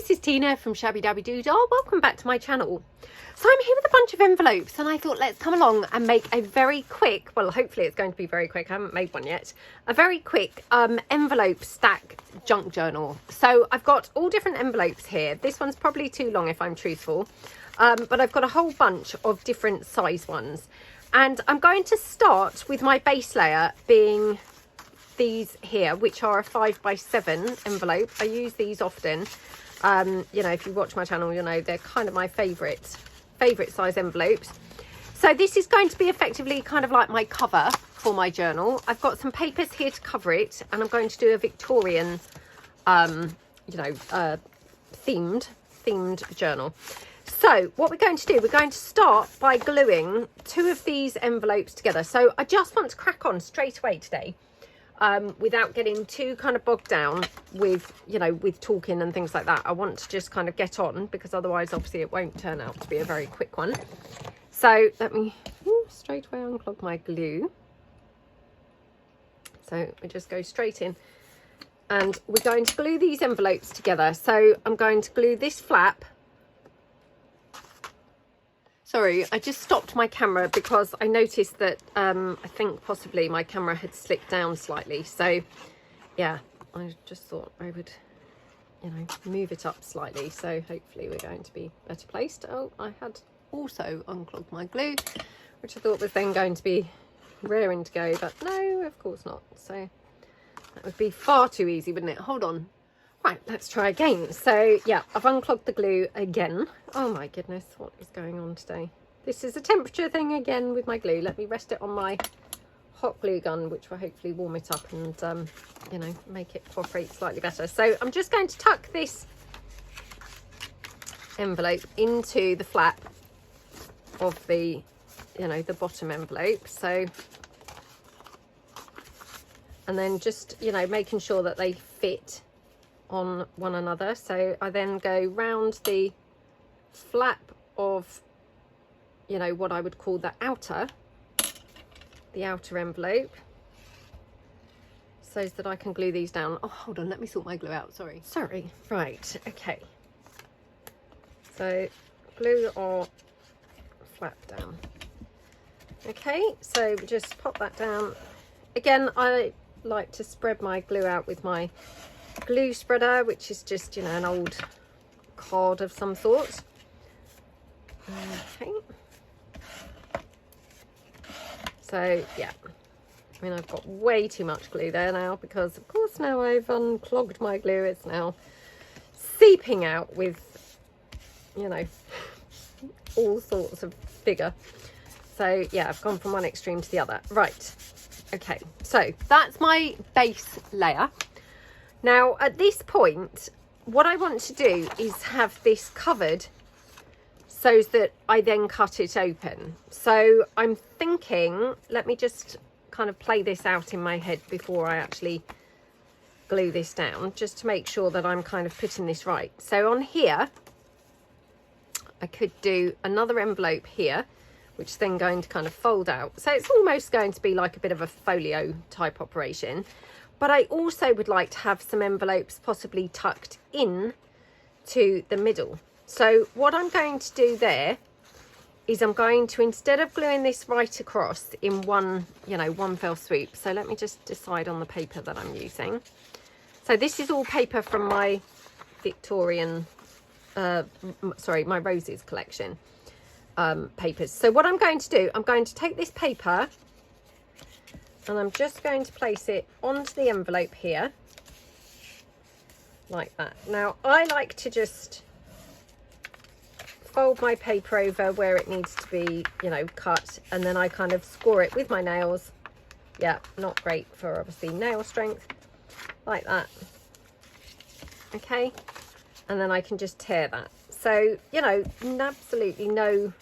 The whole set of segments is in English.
this is Tina from Shabbydabbydoodah. Welcome back to my channel. So I'm here with a bunch of envelopes and I thought let's come along and make a very quick, well hopefully it's going to be very quick, I haven't made one yet, a very quick envelope stack junk journal. So I've got all different envelopes here. This one's probably too long if I'm truthful, but I've got a whole bunch of different size ones. And I'm going to start with my base layer being these here, which are a 5x7 envelope. I use these often. You know, if you watch my channel, you'll know they're kind of my favorite size envelopes. So this is going to be effectively kind of like my cover for my journal. I've got some papers here to cover it, and I'm going to do a Victorian, you know, themed journal. So what we're going to do, we're going to start by gluing two of these envelopes together. So I just want to crack on straight away today. Without getting too kind of bogged down with, you know, with talking and things like that. I want to just kind of get on, because otherwise obviously it won't turn out to be a very quick one. So let me straight away unclog my glue. So we just go straight in and we're going to glue these envelopes together. So I'm going to glue this flap. Sorry, I just stopped my camera because I noticed that I think possibly my camera had slipped down slightly. So yeah, I just thought I would, you know, move it up slightly. So hopefully we're going to be better placed. Oh, I had also unclogged my glue, which I thought was then going to be raring to go, but no, of course not. So that would be far too easy, wouldn't it? Hold on. Right, let's try again. So yeah, I've unclogged the glue again. Oh my goodness, what is going on today? This is a temperature thing again with my glue. Let me rest it on my hot glue gun, which will hopefully warm it up and, you know, make it cooperate slightly better. So I'm just going to tuck this envelope into the flap of the, you know, the bottom envelope. So, and then just, you know, making sure that they fit on one another. So I then go round the flap of, you know, what I would call the outer envelope, so that I can glue these down. Oh, hold on, let me sort my glue out. Sorry, right, okay. So glue our flap down. Okay, so just pop that down. Again, I like to spread my glue out with my glue spreader, which is just, you know, an old card of some sort. Okay, so yeah, I mean, I've got way too much glue there now, because of course now I've unclogged my glue. It's now seeping out with, you know, all sorts of figure. So yeah, I've gone from one extreme to the other. Right, okay, so that's my base layer. Now, at this point, what I want to do is have this covered so that I then cut it open. So I'm thinking, let me just kind of play this out in my head before I actually glue this down, just to make sure that I'm kind of putting this right. So on here, I could do another envelope here, which is then going to kind of fold out. So it's almost going to be like a bit of a folio type operation. But I also would like to have some envelopes possibly tucked in to the middle. So what I'm going to do there is I'm going to, instead of gluing this right across in one, you know, one fell swoop. So let me just decide on the paper that I'm using. So this is all paper from my Victorian, sorry, my Roses collection papers. So what I'm going to do, I'm going to take this paper and I'm just going to place it onto the envelope here, like that. Now, I like to just fold my paper over where it needs to be, you know, cut, and then I kind of score it with my nails. Yeah, not great for obviously nail strength, like that. Okay, and then I can just tear that. So, you know, absolutely no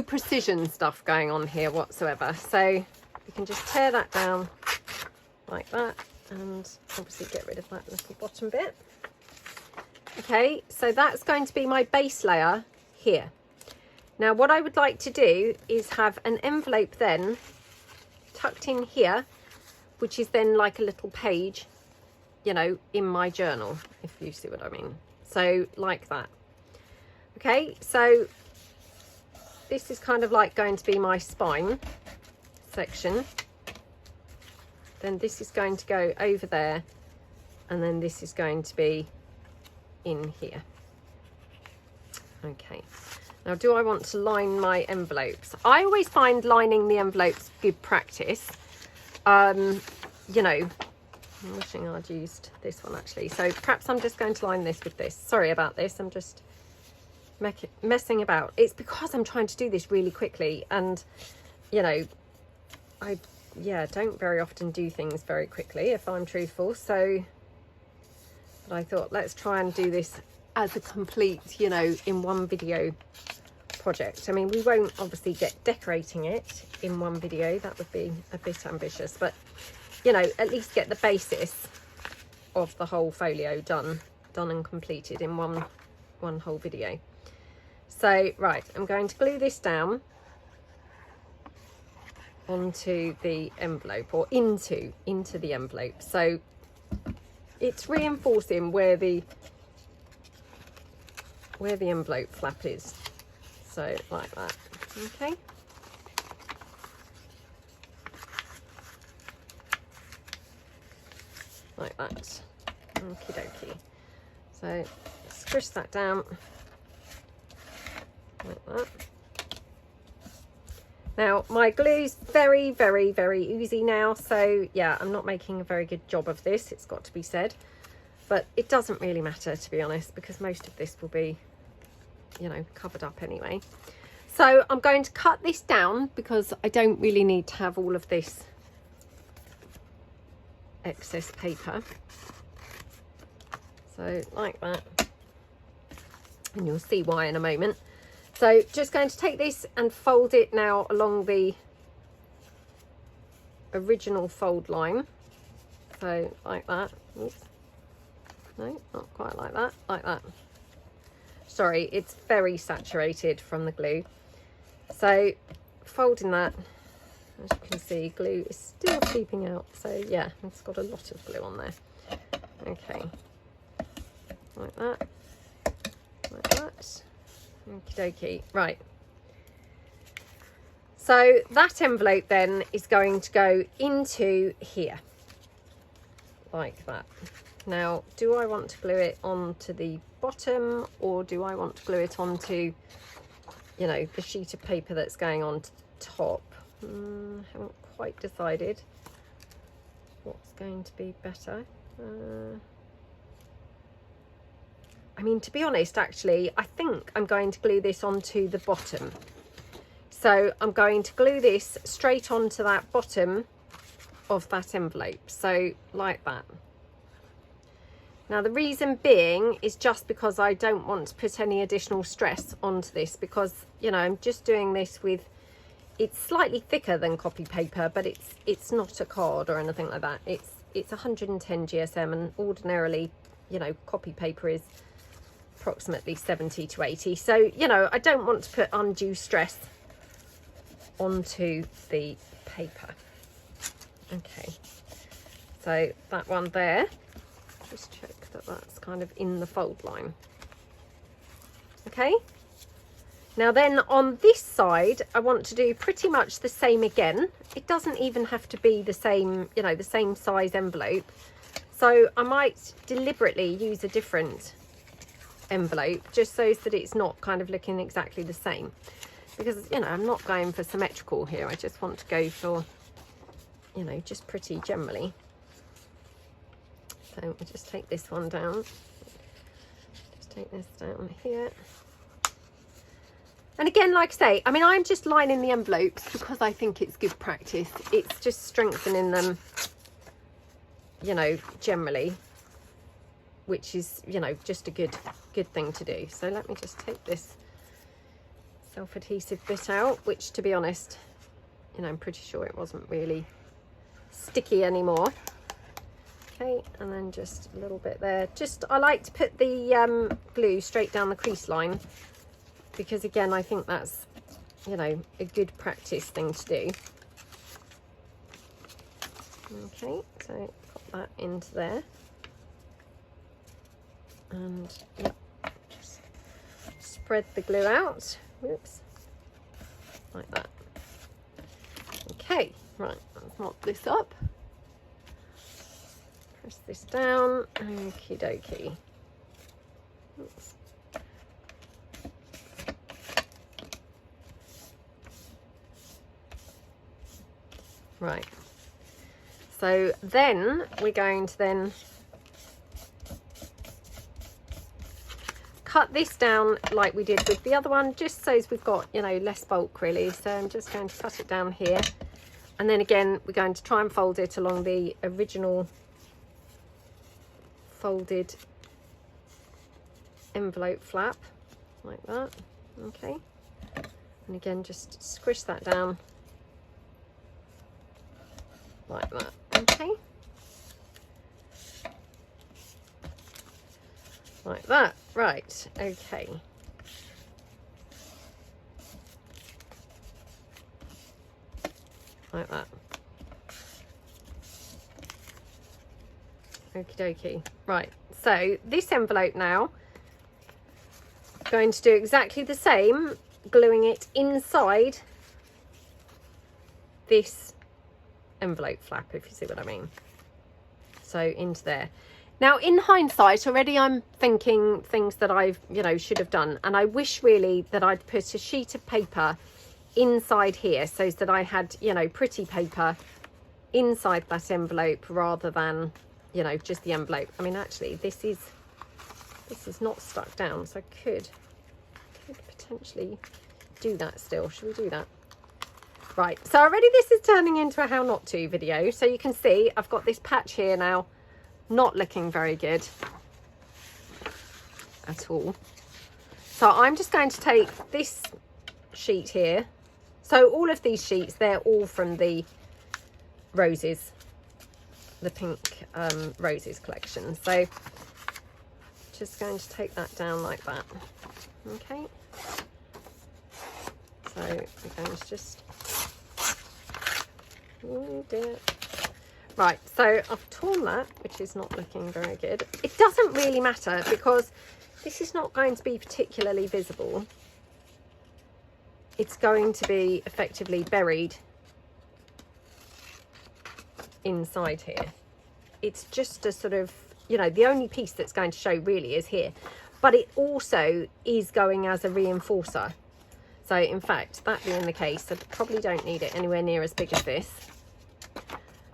precision stuff going on here whatsoever. So you can just tear that down like that, and obviously get rid of that little bottom bit. Okay, so that's going to be my base layer here. Now what I would like to do is have an envelope then tucked in here, which is then like a little page you know, in my journal, if you see what I mean. So like that. Okay, so this is kind of like going to be my spine section. Then this is going to go over there, and then this is going to be in here. Okay, now do I want to line my envelopes? I always find lining the envelopes good practice. You know, I'm wishing I'd used this one actually. So perhaps I'm just going to line this with this. Sorry about this, I'm just messing about. It's because I'm trying to do this really quickly, and you know, I don't very often do things very quickly, if I'm truthful. So but I thought, let's try and do this as a complete, you know, in one video project. I mean, we won't obviously get decorating it in one video, that would be a bit ambitious, but you know, at least get the basis of the whole folio done and completed in one whole video. So right, I'm going to glue this down onto the envelope, or into the envelope, so it's reinforcing where the envelope flap is. So like that. Okay, like that. Okie dokie. So squish that down like that. Now my glue's very, very, very oozy now, so yeah, I'm not making a very good job of this, it's got to be said, but it doesn't really matter, to be honest, because most of this will be, you know, covered up anyway. So I'm going to cut this down because I don't really need to have all of this excess paper. So like that, and you'll see why in a moment. So just going to take this and fold it now along the original fold line. So like that. Oops. No, not quite like that, like that. Sorry, it's very saturated from the glue. So folding that, as you can see, glue is still seeping out. So yeah, it's got a lot of glue on there. Okay, like that, like that. Okie dokie. Right, so that envelope then is going to go into here like that. Now, do I want to glue it onto the bottom, or do I want to glue it onto, you know, the sheet of paper that's going on to the top? Haven't quite decided what's going to be better. I mean, to be honest, actually, I think I'm going to glue this onto the bottom. So I'm going to glue this straight onto that bottom of that envelope. So like that. Now, the reason being is just because I don't want to put any additional stress onto this, because, you know, I'm just doing this with, it's slightly thicker than copy paper, but it's not a card or anything like that. It's 110 GSM, and ordinarily, you know, copy paper is approximately 70 to 80. So, you know, I don't want to put undue stress onto the paper. Okay, so that one there, just check that that's kind of in the fold line. Okay, now then on this side I want to do pretty much the same again. It doesn't even have to be the same, you know, the same size envelope, so I might deliberately use a different envelope just so that it's not kind of looking exactly the same, because, you know, I'm not going for symmetrical here. I just want to go for, you know, just pretty generally. So we'll just take this one down, just take this down here, and again, like I say, I mean, I'm just lining the envelopes because I think it's good practice. It's just strengthening them, you know, generally, which is, you know, just a good thing to do. So let me just take this self-adhesive bit out, which, to be honest, you know, I'm pretty sure it wasn't really sticky anymore. Okay, and then just a little bit there. Just, I like to put the glue straight down the crease line, because again, I think that's, you know, a good practice thing to do. Okay, so pop that into there. And yep, just spread the glue out. Whoops. Like that. Okay, right, let's mop this up. Press this down. Okie dokie. Oops. Right. So then we're going to then cut this down like we did with the other one, just so as we've got, you know, less bulk really. So I'm just going to cut it down here. And then again, we're going to try and fold it along the original folded envelope flap, like that. Okay. And again, just squish that down like that. Okay. Like that. Right. Okay. Like that. Okie dokie. Right, so this envelope now, going to do exactly the same, gluing it inside this envelope flap, if you see what I mean. So into there. Now in hindsight, already I'm thinking things that I've, you know, should have done, and I wish really that I'd put a sheet of paper inside here so that I had, you know, pretty paper inside that envelope rather than, you know, just the envelope. I mean, actually this is not stuck down, so I could potentially do that still. Should we do that? Right, so already this is turning into a how not to video. So you can see I've got this patch here now, not looking very good at all. So I'm just going to take this sheet here. So all of these sheets, they're all from the roses, the pink roses collection. So just going to take that down like that. Okay. So we're going to just, oh dear. Right, so I've torn that, which is not looking very good. It doesn't really matter because this is not going to be particularly visible. It's going to be effectively buried inside here. It's just a sort of, you know, the only piece that's going to show really is here, but it also is going as a reinforcer. So in fact, that being the case, I probably don't need it anywhere near as big as this.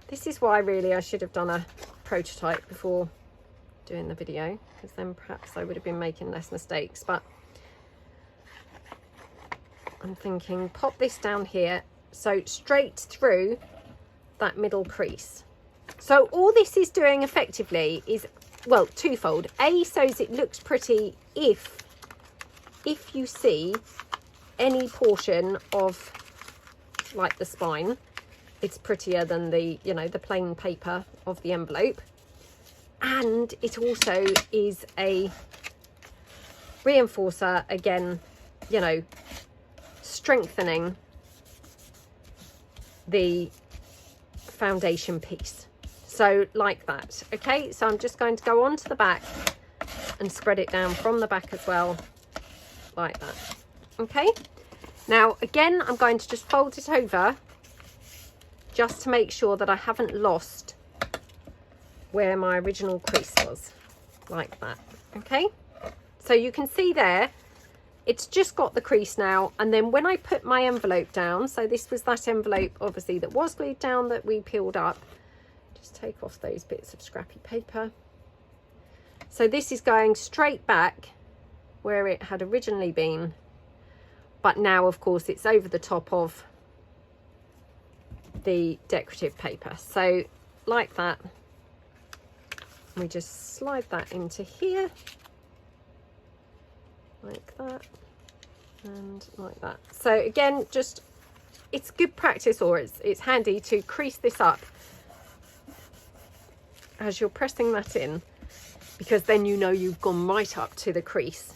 This is why really I should have done a prototype before doing the video, because then perhaps I would have been making less mistakes. But I'm thinking pop this down here, so straight through that middle crease. So all this is doing effectively is, well, twofold. A, so as it looks pretty if you see any portion of like the spine, it's prettier than the, you know, the plain paper of the envelope. And it also is a reinforcer, again, you know, strengthening the foundation piece. So like that. Okay, so I'm just going to go on to the back and spread it down from the back as well, like that. Okay, now again I'm going to just fold it over just to make sure that I haven't lost where my original crease was, like that. Okay, so you can see there it's just got the crease now, and then when I put my envelope down, so this was that envelope obviously that was glued down that we peeled up, just take off those bits of scrappy paper. So this is going straight back where it had originally been, but now of course it's over the top of the decorative paper. So like that, we just slide that into here, like that and like that. So again, just, it's good practice, or it's handy to crease this up as you're pressing that in, because then you know you've gone right up to the crease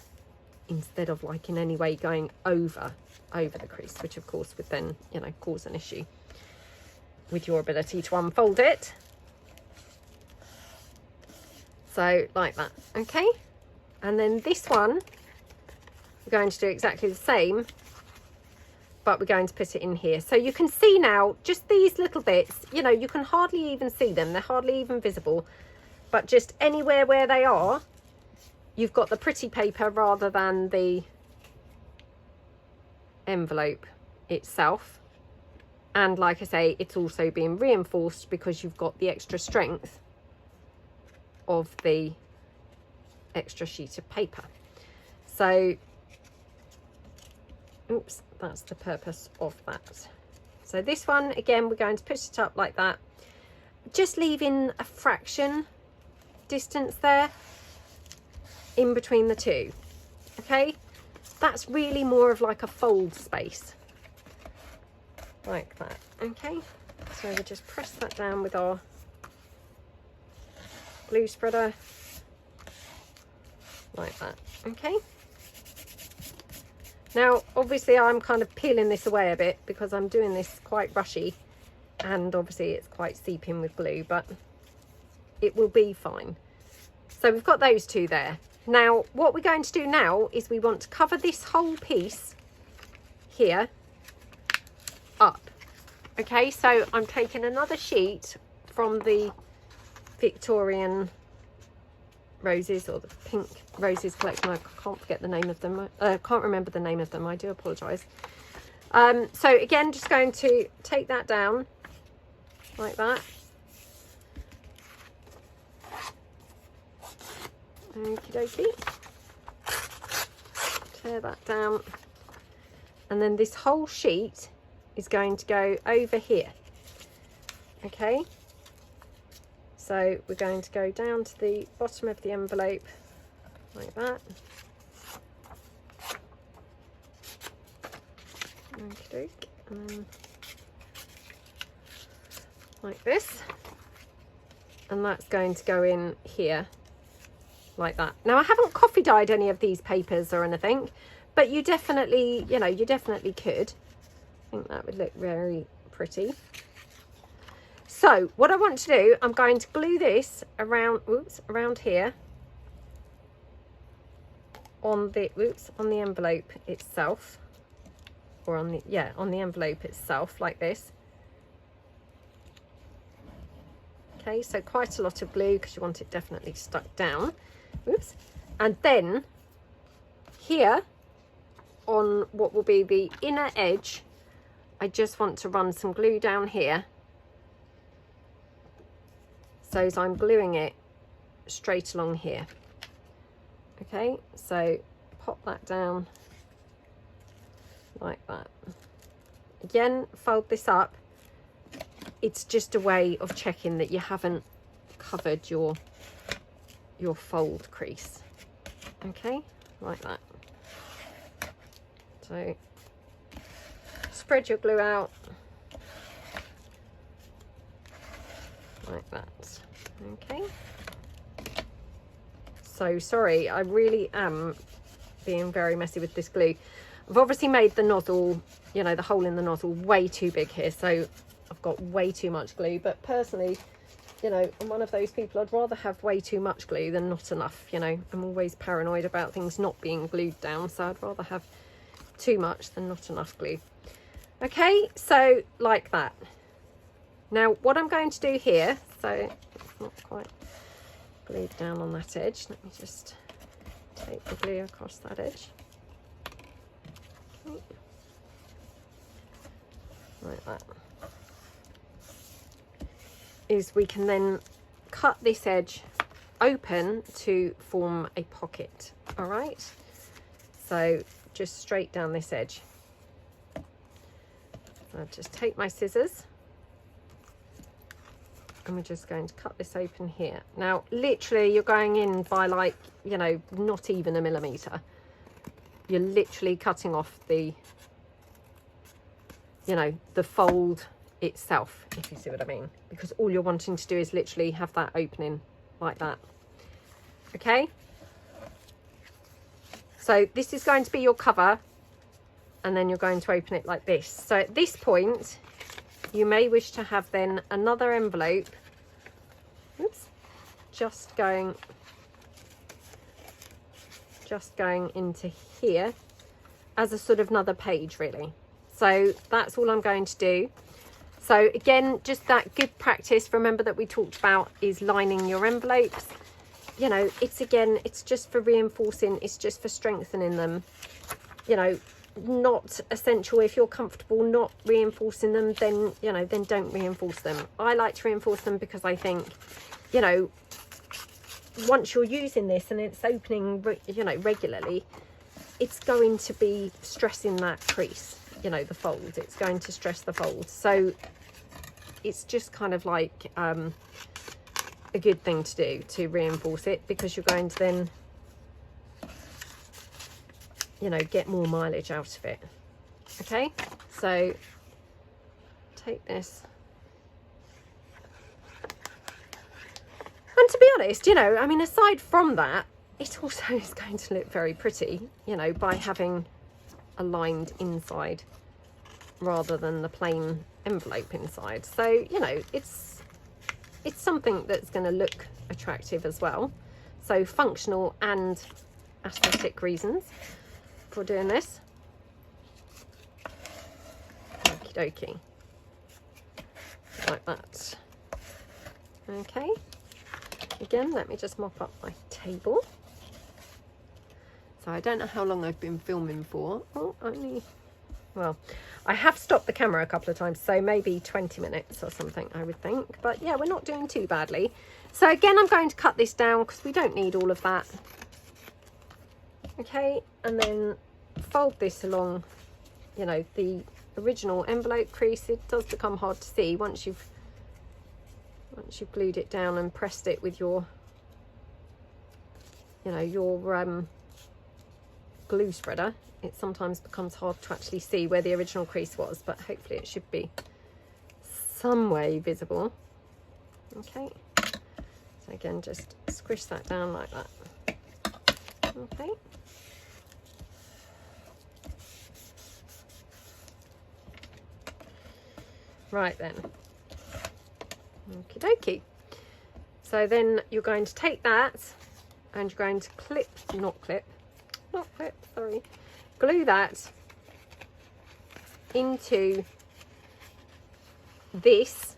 instead of like in any way going over the crease, which of course would then, you know, cause an issue with your ability to unfold it. So like that. Okay, And then this one, we're going to do exactly the same, but we're going to put it in here. So you can see now, just these little bits, you know, you can hardly even see them. They're hardly even visible, but just anywhere where they are, you've got the pretty paper rather than the envelope itself. And like I say, it's also being reinforced because you've got the extra strength of the extra sheet of paper. So, oops, that's the purpose of that. So this one, again, we're going to push it up like that, just leaving a fraction distance there in between the two. Okay, that's really more of like a fold space, like that. Okay, so we just press that down with our glue spreader, like that. Okay, now obviously I'm kind of peeling this away a bit because I'm doing this quite rushy, and obviously it's quite seeping with glue, but it will be fine. So we've got those two there. Now what we're going to do now is we want to cover this whole piece here up. Okay, so I'm taking another sheet from the Victorian roses, or the pink roses collection. I can't forget the name of them. Can't remember the name of them. I do apologise. So again, just going to take that down like that. Okie dokie. Tear that down. And then this whole sheet is going to go over here. Okay. So we're going to go down to the bottom of the envelope like that. Okie doke. And then like this. And that's going to go in here like that. Now I haven't coffee dyed any of these papers or anything, but you definitely, you know, you definitely could. I think that would look very pretty. So what I want to do, I'm going to glue this around, oops, around here on the, oops, on the envelope itself, or on the, yeah, on the envelope itself, like this. Okay, so quite a lot of glue because you want it definitely stuck down. Oops. And then here on what will be the inner edge, I just want to run some glue down here. So as I'm gluing it straight along here. Okay, so pop that down like that. Again, fold this up. It's just a way of checking that you haven't covered your fold crease. Okay, like that. So spread your glue out like that. Okay, so sorry, I really am being very messy with this glue. I've obviously made the nozzle, you know, the hole in the nozzle way too big here, so I've got way too much glue. But personally, you know, I'm one of those people, I'd rather have way too much glue than not enough. You know, I'm always paranoid about things not being glued down, so I'd rather have too much than not enough glue. Okay, so like that. Now what I'm going to do here, so it's not quite glued down on that edge, let me just take the glue across that edge. Okay. Like that. Is we can then cut this edge open to form a pocket. All right, so just straight down this edge. I'll just take my scissors and we're just going to cut this open here. Now literally you're going in by, like, you know, not even a millimetre. You're literally cutting off the, you know, the fold itself, if you see what I mean, because all you're wanting to do is literally have that opening like that. Okay, so this is going to be your cover, and then you're going to open it like this. So at this point you may wish to have then another envelope, oops, just going just going into here as a sort of another page really. So that's all I'm going to do. So again, just that good practice, remember that we talked about, is lining your envelopes. You know, it's just for reinforcing, it's just for strengthening them. You know, not essential. If you're comfortable not reinforcing them, then, you know, then don't reinforce them. I like to reinforce them because I think, you know, once you're using this and it's opening, you know, regularly, it's going to be stressing that crease, you know, the folds. It's going to stress the folds. So it's just kind of like a good thing to do, to reinforce it, because you're going to then, you know, get more mileage out of it. Okay, so take this. And to be honest, you know, I mean, aside from that, it also is going to look very pretty, you know, by having a lined inside rather than the plain envelope inside. So, you know, it's something that's going to look attractive as well. So functional and aesthetic reasons for doing this. Okie dokie. Like that. Okay. Again, let me just mop up my table. So I don't know how long I've been filming for. Oh, only, well, I have stopped the camera a couple of times, so maybe 20 minutes or something, I would think. But yeah, we're not doing too badly. So again, I'm going to cut this down because we don't need all of that. Okay, and then fold this along, you know, the original envelope crease. It does become hard to see once you've glued it down and pressed it with your, you know, your glue spreader. It sometimes becomes hard to actually see where the original crease was, but hopefully it should be some way visible. Okay, so again, just squish that down like that. Okay. Right then. Okie dokie. So then you're going to take that and you're going to glue that into this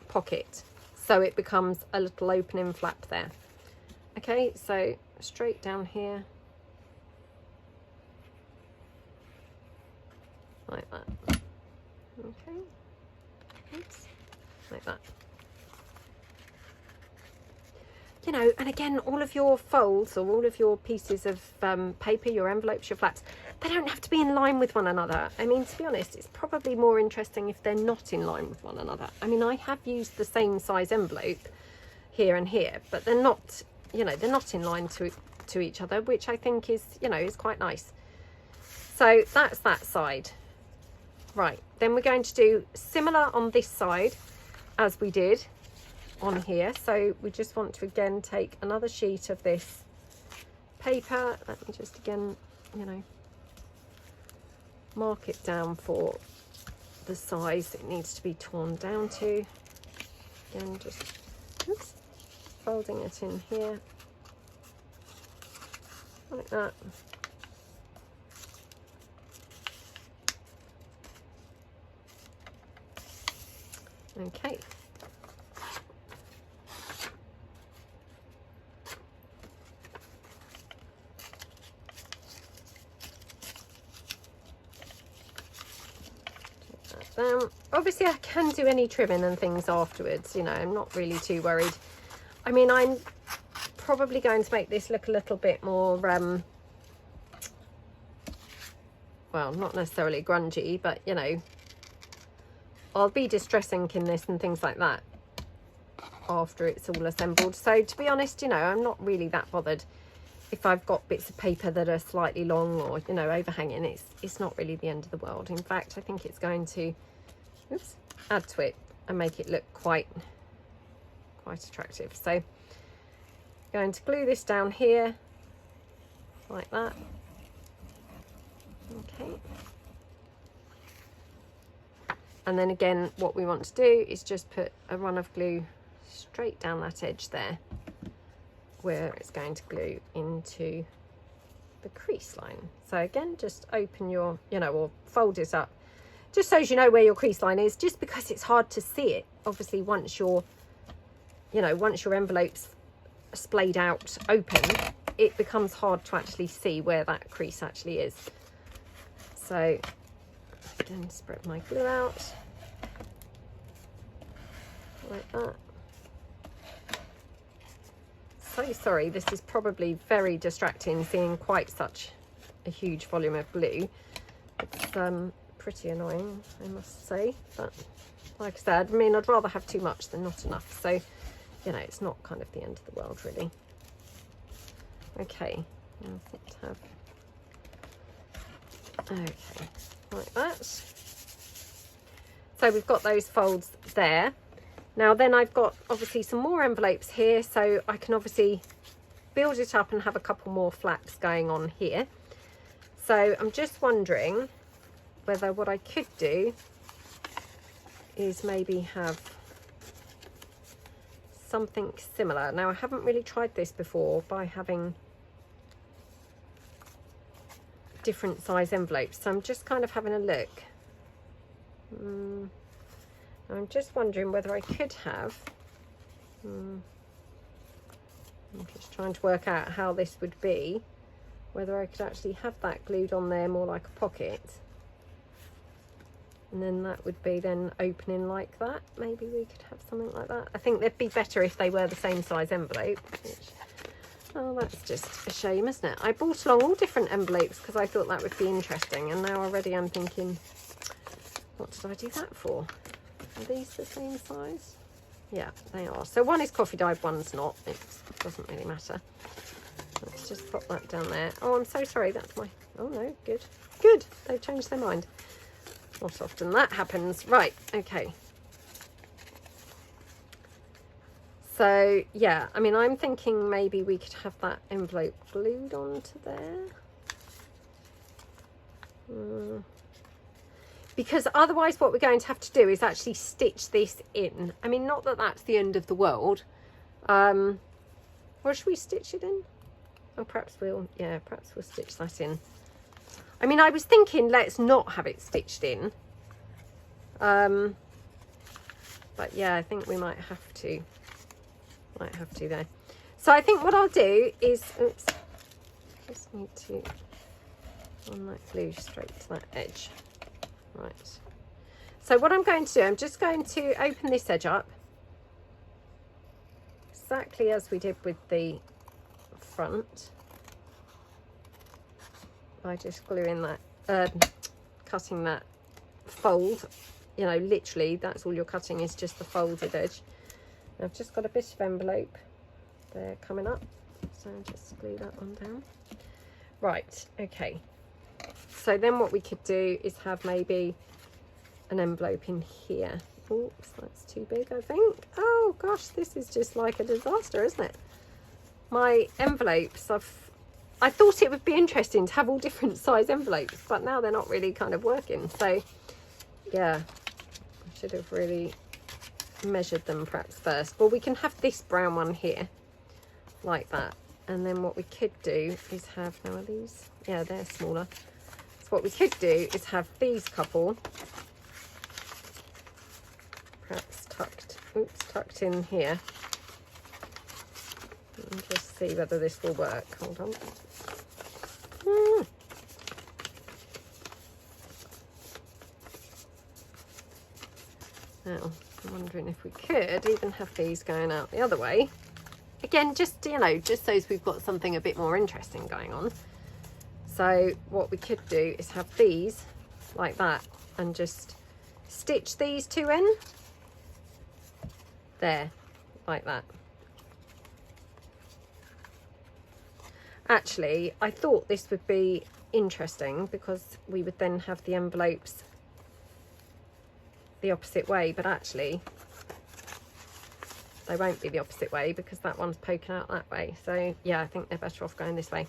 pocket so it becomes a little opening flap there. Okay, so straight down here like that. Okay, oops, like that. You know, and again, all of your folds or all of your pieces of paper, your envelopes, your flaps, they don't have to be in line with one another. I mean, to be honest, it's probably more interesting if they're not in line with one another. I mean, I have used the same size envelope here and here, but they're not, you know, they're not in line to each other, which I think is, you know, is quite nice. So that's that side. Right, then we're going to do similar on this side as we did on here. So we just want to again take another sheet of this paper. Let me just again, you know, mark it down for the size it needs to be torn down to. Again, just oops, folding it in here like that. Okay. Obviously I can do any trimming and things afterwards, you know, I'm not really too worried. I mean, I'm probably going to make this look a little bit more, well, not necessarily grungy, but, you know, I'll be distress inking this and things like that after it's all assembled. So to be honest, you know, I'm not really that bothered if I've got bits of paper that are slightly long or, you know, overhanging. It's not really the end of the world. In fact, I think it's going to, oops, add to it and make it look quite attractive. So going to glue this down here like that. Okay. And then again, what we want to do is just put a run of glue straight down that edge there where it's going to glue into the crease line. So again, just open your, you know, or fold it up, just so you know where your crease line is, just because it's hard to see it. Obviously, once your, you know, once your envelope's splayed out open, it becomes hard to actually see where that crease actually is. So again, spread my glue out like that. So sorry, this is probably very distracting seeing quite such a huge volume of glue. It's pretty annoying, I must say, but like I said, I mean, I'd rather have too much than not enough, so you know, it's not kind of the end of the world really. Okay, now let's have, okay, like that. So we've got those folds there. Now then I've got obviously some more envelopes here, so I can obviously build it up and have a couple more flaps going on here. So I'm just wondering whether what I could do is maybe have something similar. Now I haven't really tried this before by having different size envelopes, so I'm just kind of having a look. I'm just wondering whether I could have, I'm just trying to work out how this would be, whether I could actually have that glued on there more like a pocket, and then that would be then opening like that. Maybe we could have something like that. I think they'd be better if they were the same size envelope, which, oh, that's just a shame, isn't it? I brought along all different envelopes because I thought that would be interesting, and now already I'm thinking, what did I do that for? Are these the same size? Yeah, they are. So one is coffee dyed, one's not. It doesn't really matter. Let's just pop that down there. Oh, I'm so sorry. That's my... Oh, no. Good. Good. They've changed their mind. Not often that happens. Right. Okay. So, yeah. I mean, I'm thinking maybe we could have that envelope glued onto there. Because otherwise what we're going to have to do is actually stitch this in. I mean, not that that's the end of the world. Or should we stitch it in? Oh, perhaps we'll, yeah, perhaps we'll stitch that in. I mean, I was thinking let's not have it stitched in. But yeah, I think we might have to. Might have to there. So I think what I'll do is, oops, just need to run that glue straight to that edge. Right, so what I'm going to do, I'm just going to open this edge up exactly as we did with the front by just gluing that, cutting that fold. You know, literally that's all you're cutting is just the folded edge. I've just got a bit of envelope there coming up, so I'll just glue that one down. Right, okay. So then what we could do is have maybe an envelope in here. Oops, that's too big, I think. Oh gosh, this is just like a disaster, isn't it? My envelopes, I thought it would be interesting to have all different size envelopes, but now they're not really kind of working. So yeah, I should have really measured them perhaps first. Well, we can have this brown one here like that. And then what we could do is have, now are these, yeah, they're smaller. So what we could do is have these couple perhaps tucked in here, and just see whether this will work. Hold on. Now I'm wondering if we could even have these going out the other way. Again, just, you know, just so we've got something a bit more interesting going on. So what we could do is have these like that and just stitch these two in there like that. Actually, I thought this would be interesting because we would then have the envelopes the opposite way, but actually they won't be the opposite way because that one's poking out that way. So yeah, I think they're better off going this way.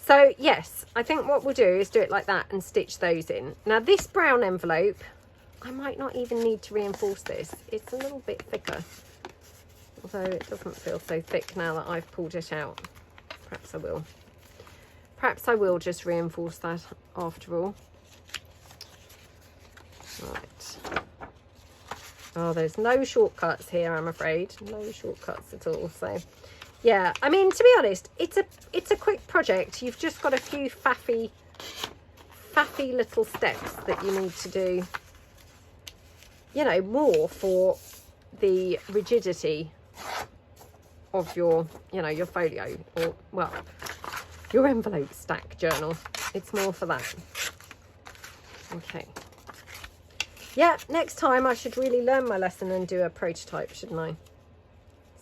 So yes, I think what we'll do is do it like that and stitch those in. Now this brown envelope, I might not even need to reinforce this. It's a little bit thicker, although it doesn't feel so thick now that I've pulled it out. Perhaps I will. perhaps I will just reinforce that after all. Right. Oh, there's no shortcuts here, I'm afraid. No shortcuts at all. So, yeah, I mean, to be honest, it's a quick project. You've just got a few faffy little steps that you need to do, you know, more for the rigidity of your, you know, your folio, or, well, your envelope stack journal. It's more for that. Okay. Yeah, next time I should really learn my lesson and do a prototype, shouldn't I?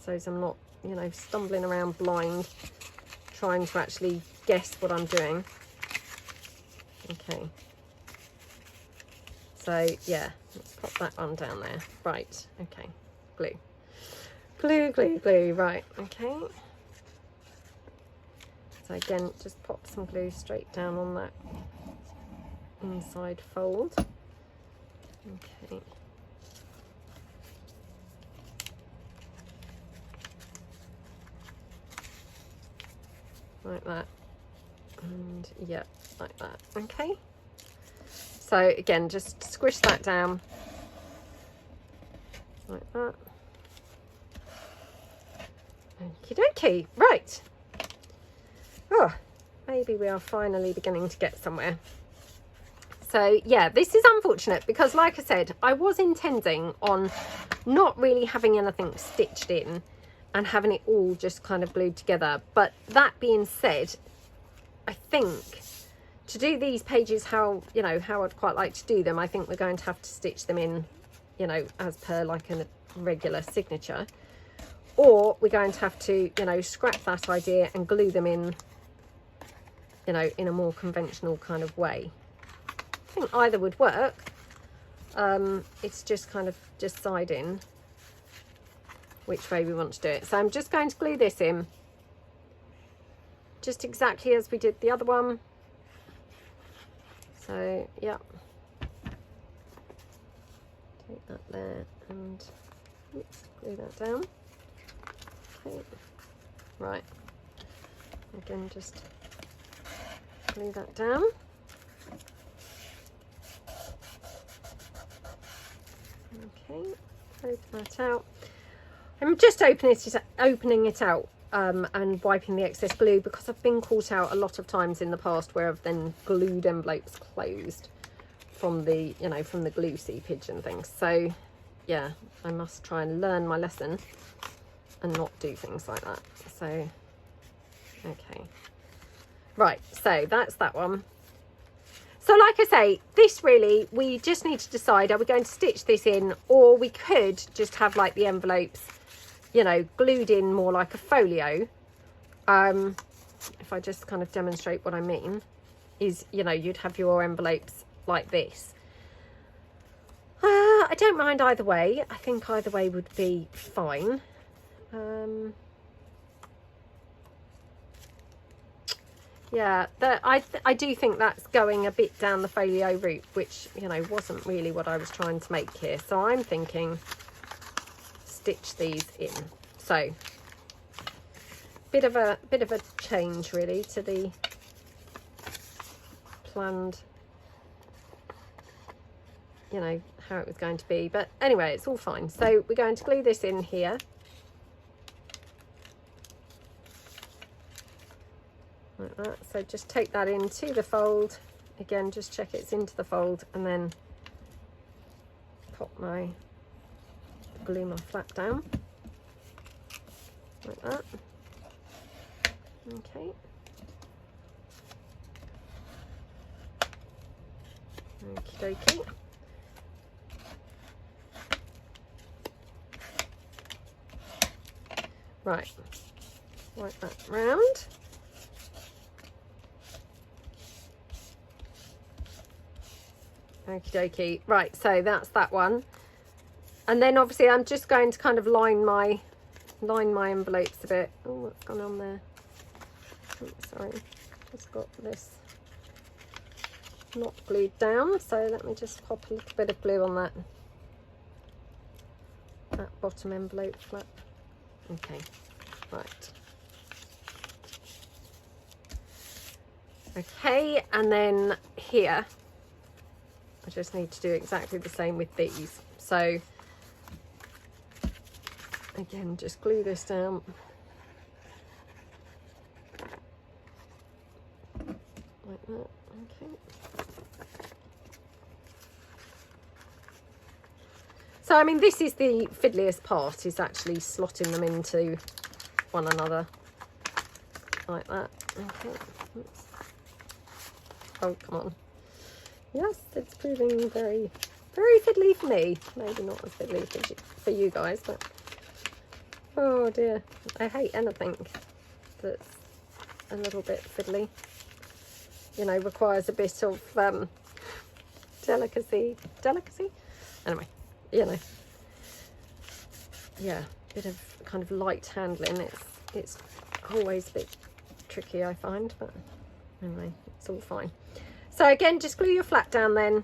So as I'm not, you know, stumbling around blind, trying to actually guess what I'm doing. Okay. So, yeah, let's pop that one down there. Right, okay. Glue. Glue, glue, glue. Right, okay. So again, just pop some glue straight down on that inside fold. Okay. Like that. And yeah, like that. Okay. So again, just squish that down. Like that. Okie dokie. Right. Oh, maybe we are finally beginning to get somewhere. So yeah, this is unfortunate because, like I said, I was intending on not really having anything stitched in and having it all just kind of glued together. But that being said, I think to do these pages how, you know, how I'd quite like to do them, I think we're going to have to stitch them in, you know, as per like a regular signature. Or we're going to have to, you know, scrap that idea and glue them in, you know, in a more conventional kind of way. I think either would work. It's just kind of deciding which way we want to do it. So I'm just going to glue this in just exactly as we did the other one. So yeah, take that there and oops, glue that down. Okay. Right, again, just glue that down. Okay, open that out. I'm just opening it out and wiping the excess glue because I've been caught out a lot of times in the past where I've then glued envelopes closed from the, you know, from the glue seepage and things. So yeah, I must try and learn my lesson and not do things like that. So okay, right, so that's that one. So like I say, this really, we just need to decide, are we going to stitch this in, or we could just have like the envelopes, you know, glued in more like a folio. If I just kind of demonstrate what I mean, is, you know, you'd have your envelopes like this. I don't mind either way. I think either way would be fine. Yeah, I do think that's going a bit down the folio route, which, you know, wasn't really what I was trying to make here. So I'm thinking stitch these in. So bit of a change really to the planned, you know, how it was going to be. But anyway, it's all fine. So we're going to glue this in here. Like that. So just take that into the fold again, just check it's into the fold, and then glue my flap down like that. Okay, okie dokie. Right, wipe that round. Okie dokie. Right, so that's that one. And then obviously I'm just going to kind of line my envelopes a bit. Oh, what's gone on there? Oh, sorry, just got this not glued down. So let me just pop a little bit of glue on that bottom envelope flap. Okay, right. Okay, and then here I just need to do exactly the same with these. So again, just glue this down. Like that, okay. So, I mean, this is the fiddliest part, is actually slotting them into one another. Like that, okay. Oops. Oh, come on. Yes, it's proving very, very fiddly for me. Maybe not as fiddly for you guys, but... Oh dear, I hate anything that's a little bit fiddly. You know, requires a bit of delicacy. Anyway, you know, yeah, bit of kind of light handling. It's always a bit tricky, I find, but anyway, it's all fine. So again, just glue your flat down then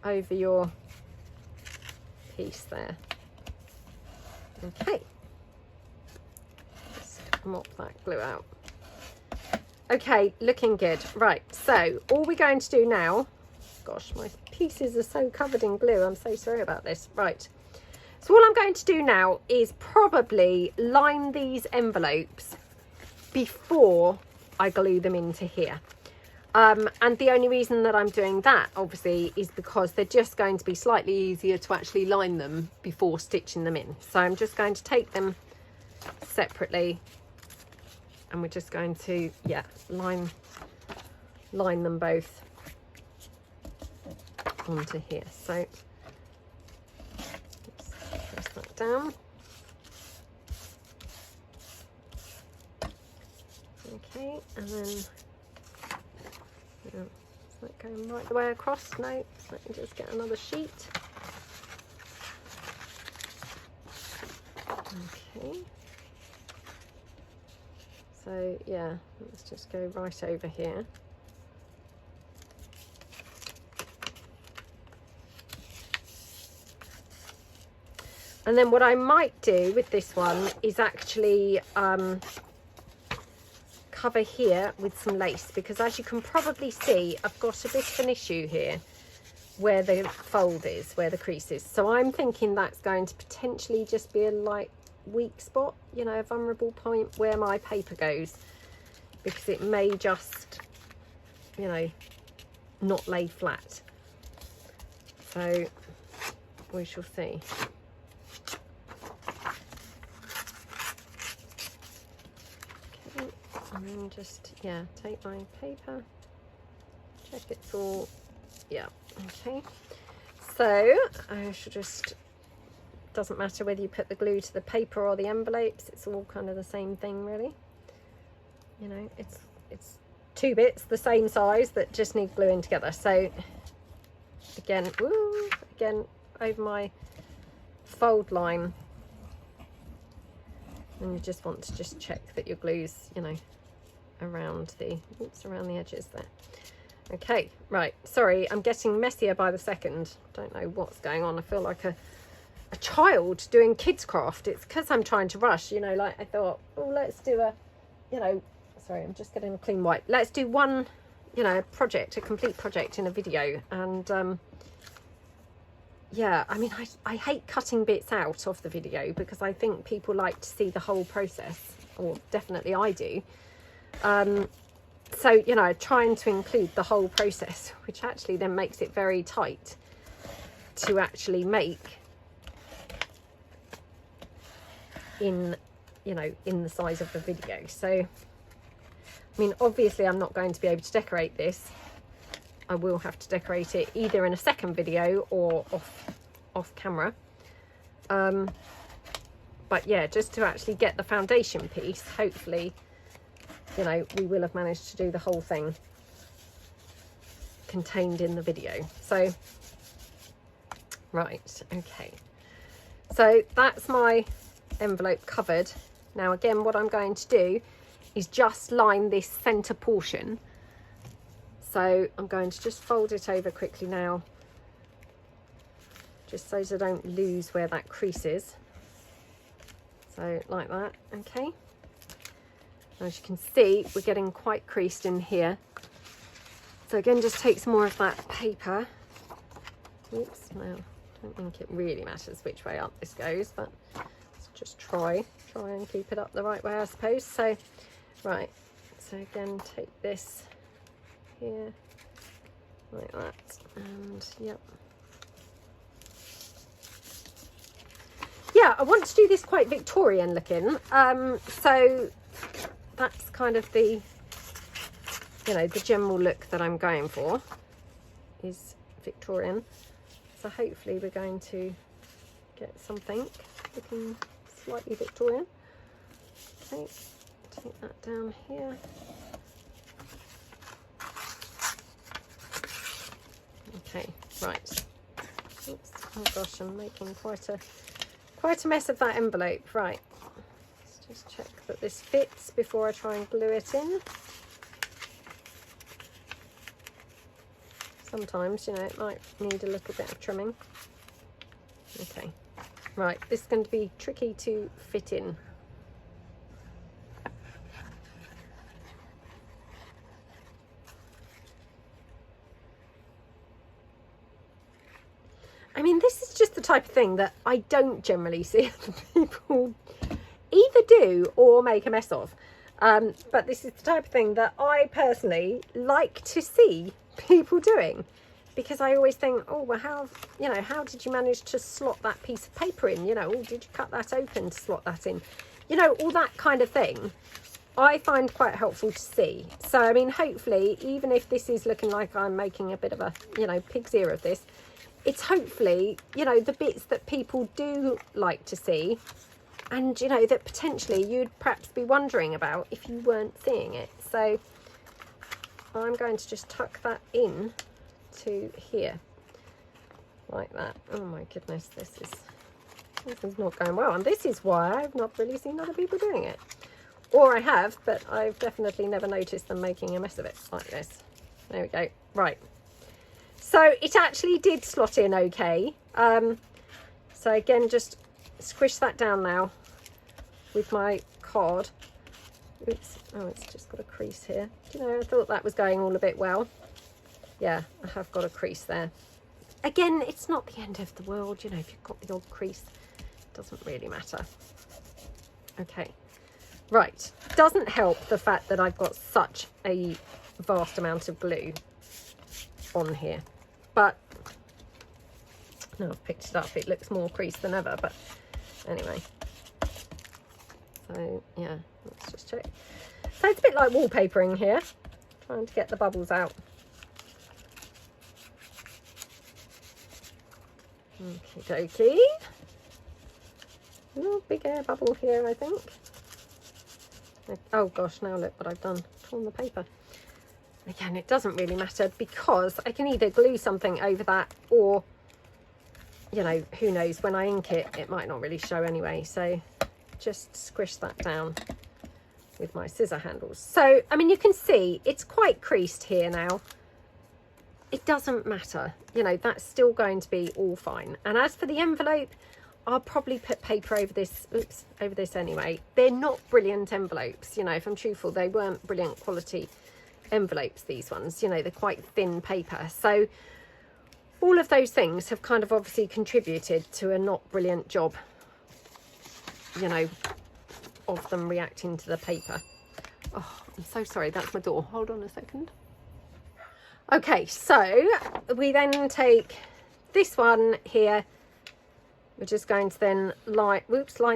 over your piece there. Okay, just mop that glue out. Okay, looking good. Right, so all we're going to do now, gosh, my pieces are so covered in glue, I'm so sorry about this. Right, so all I'm going to do now is probably line these envelopes before I glue them into here. And the only reason that I'm doing that, obviously, is because they're just going to be slightly easier to actually line them before stitching them in. So I'm just going to take them separately, and we're just going to, yeah, line them both onto here. So let's press that down. Okay, and then is that going right the way across? No, let me just get another sheet. Okay. So yeah, let's just go right over here. And then what I might do with this one is actually cover here with some lace, because as you can probably see, I've got a bit of an issue here where the fold is, where the crease is. So I'm thinking that's going to potentially just be a light weak spot, you know, a vulnerable point where my paper goes, because it may just, you know, not lay flat. So we shall see. Okay, and then just, yeah, take my paper, check it's all, yeah, okay. So I should just, doesn't matter whether you put the glue to the paper or the envelopes, it's all kind of the same thing really. You know, it's two bits the same size that just need gluing together. So again, woo, again over my fold line, and you just want to just check that your glue's, you know, around the, oops, around the edges there. Okay, right, sorry, I'm getting messier by the second. Don't know what's going on. I feel like a child doing kids craft. It's because I'm trying to rush, you know, like I thought, oh, let's do a, you know, sorry, I'm just getting a clean wipe. Let's do one, you know, project, a complete project in a video. And yeah, I mean, I hate cutting bits out of the video because I think people like to see the whole process, or definitely I do. So, you know, trying to include the whole process, which actually then makes it very tight to actually make in, you know, in the size of the video. So I mean, obviously I'm not going to be able to decorate this. I will have to decorate it either in a second video or off camera, but yeah, just to actually get the foundation piece, hopefully, you know, we will have managed to do the whole thing contained in the video. So right, okay, so that's my envelope covered. Now again, what I'm going to do is just line this center portion. So I'm going to just fold it over quickly now, just so that I don't lose where that crease is. So like that, okay. As you can see, we're getting quite creased in here. So again, just take some more of that paper. Oops, no, I don't think it really matters which way up this goes, but let's just try and keep it up the right way, I suppose. So, right, so again, take this here, like that, and yep. Yeah, I want to do this quite Victorian looking, so that's kind of the, you know, the general look that I'm going for is Victorian. So hopefully we're going to get something looking slightly Victorian. Okay, take that down here. Okay, right. Oops, oh gosh, I'm making quite a mess of that envelope. Right, let's just check that this fits before I try and glue it in. Sometimes, you know, it might need a little bit of trimming. Okay, right, this is going to be tricky to fit in. I mean, this is just the type of thing that I don't generally see other people either do or make a mess of. But this is the type of thing that I personally like to see people doing, because I always think, oh, well, how did you manage to slot that piece of paper in? You know, oh, did you cut that open to slot that in? You know, all that kind of thing I find quite helpful to see. So, I mean, hopefully, even if this is looking like I'm making a bit of a, you know, pig's ear of this, it's hopefully, you know, the bits that people do like to see, and, you know, that potentially you'd perhaps be wondering about if you weren't seeing it. So I'm going to just tuck that in to here, like that. Oh my goodness, this is not going well, and this is why I've not really seen other people doing it. Or I have, but I've definitely never noticed them making a mess of it like this. There we go. Right. So it actually did slot in okay. So again, just squish that down now with my card. Oops, oh, it's just got a crease here. You know, I thought that was going all a bit well. Yeah, I have got a crease there. Again, it's not the end of the world, you know, if you've got the odd crease, it doesn't really matter. Okay, right. Doesn't help the fact that I've got such a vast amount of glue on here. But now I've picked it up, it looks more creased than ever, but anyway. So yeah, let's just check. So it's a bit like wallpapering here, trying to get the bubbles out. Okie dokie. Oh, big air bubble here, I think. Oh gosh, now look what I've done, torn the paper. Again, it doesn't really matter, because I can either glue something over that, or, you know, who knows, when I ink it, it might not really show anyway. So just squish that down with my scissor handles. So, I mean, you can see it's quite creased here now. It doesn't matter, you know, that's still going to be all fine. And as for the envelope, I'll probably put paper over this, oops, over this anyway. They're not brilliant envelopes, you know, if I'm truthful, they weren't brilliant quality envelopes, these ones, you know, they're quite thin paper. So all of those things have kind of obviously contributed to a not brilliant job, you know, of them reacting to the paper. Oh, I'm so sorry, that's my door. Hold on a second. Okay, so we then take this one here. We're just going to then line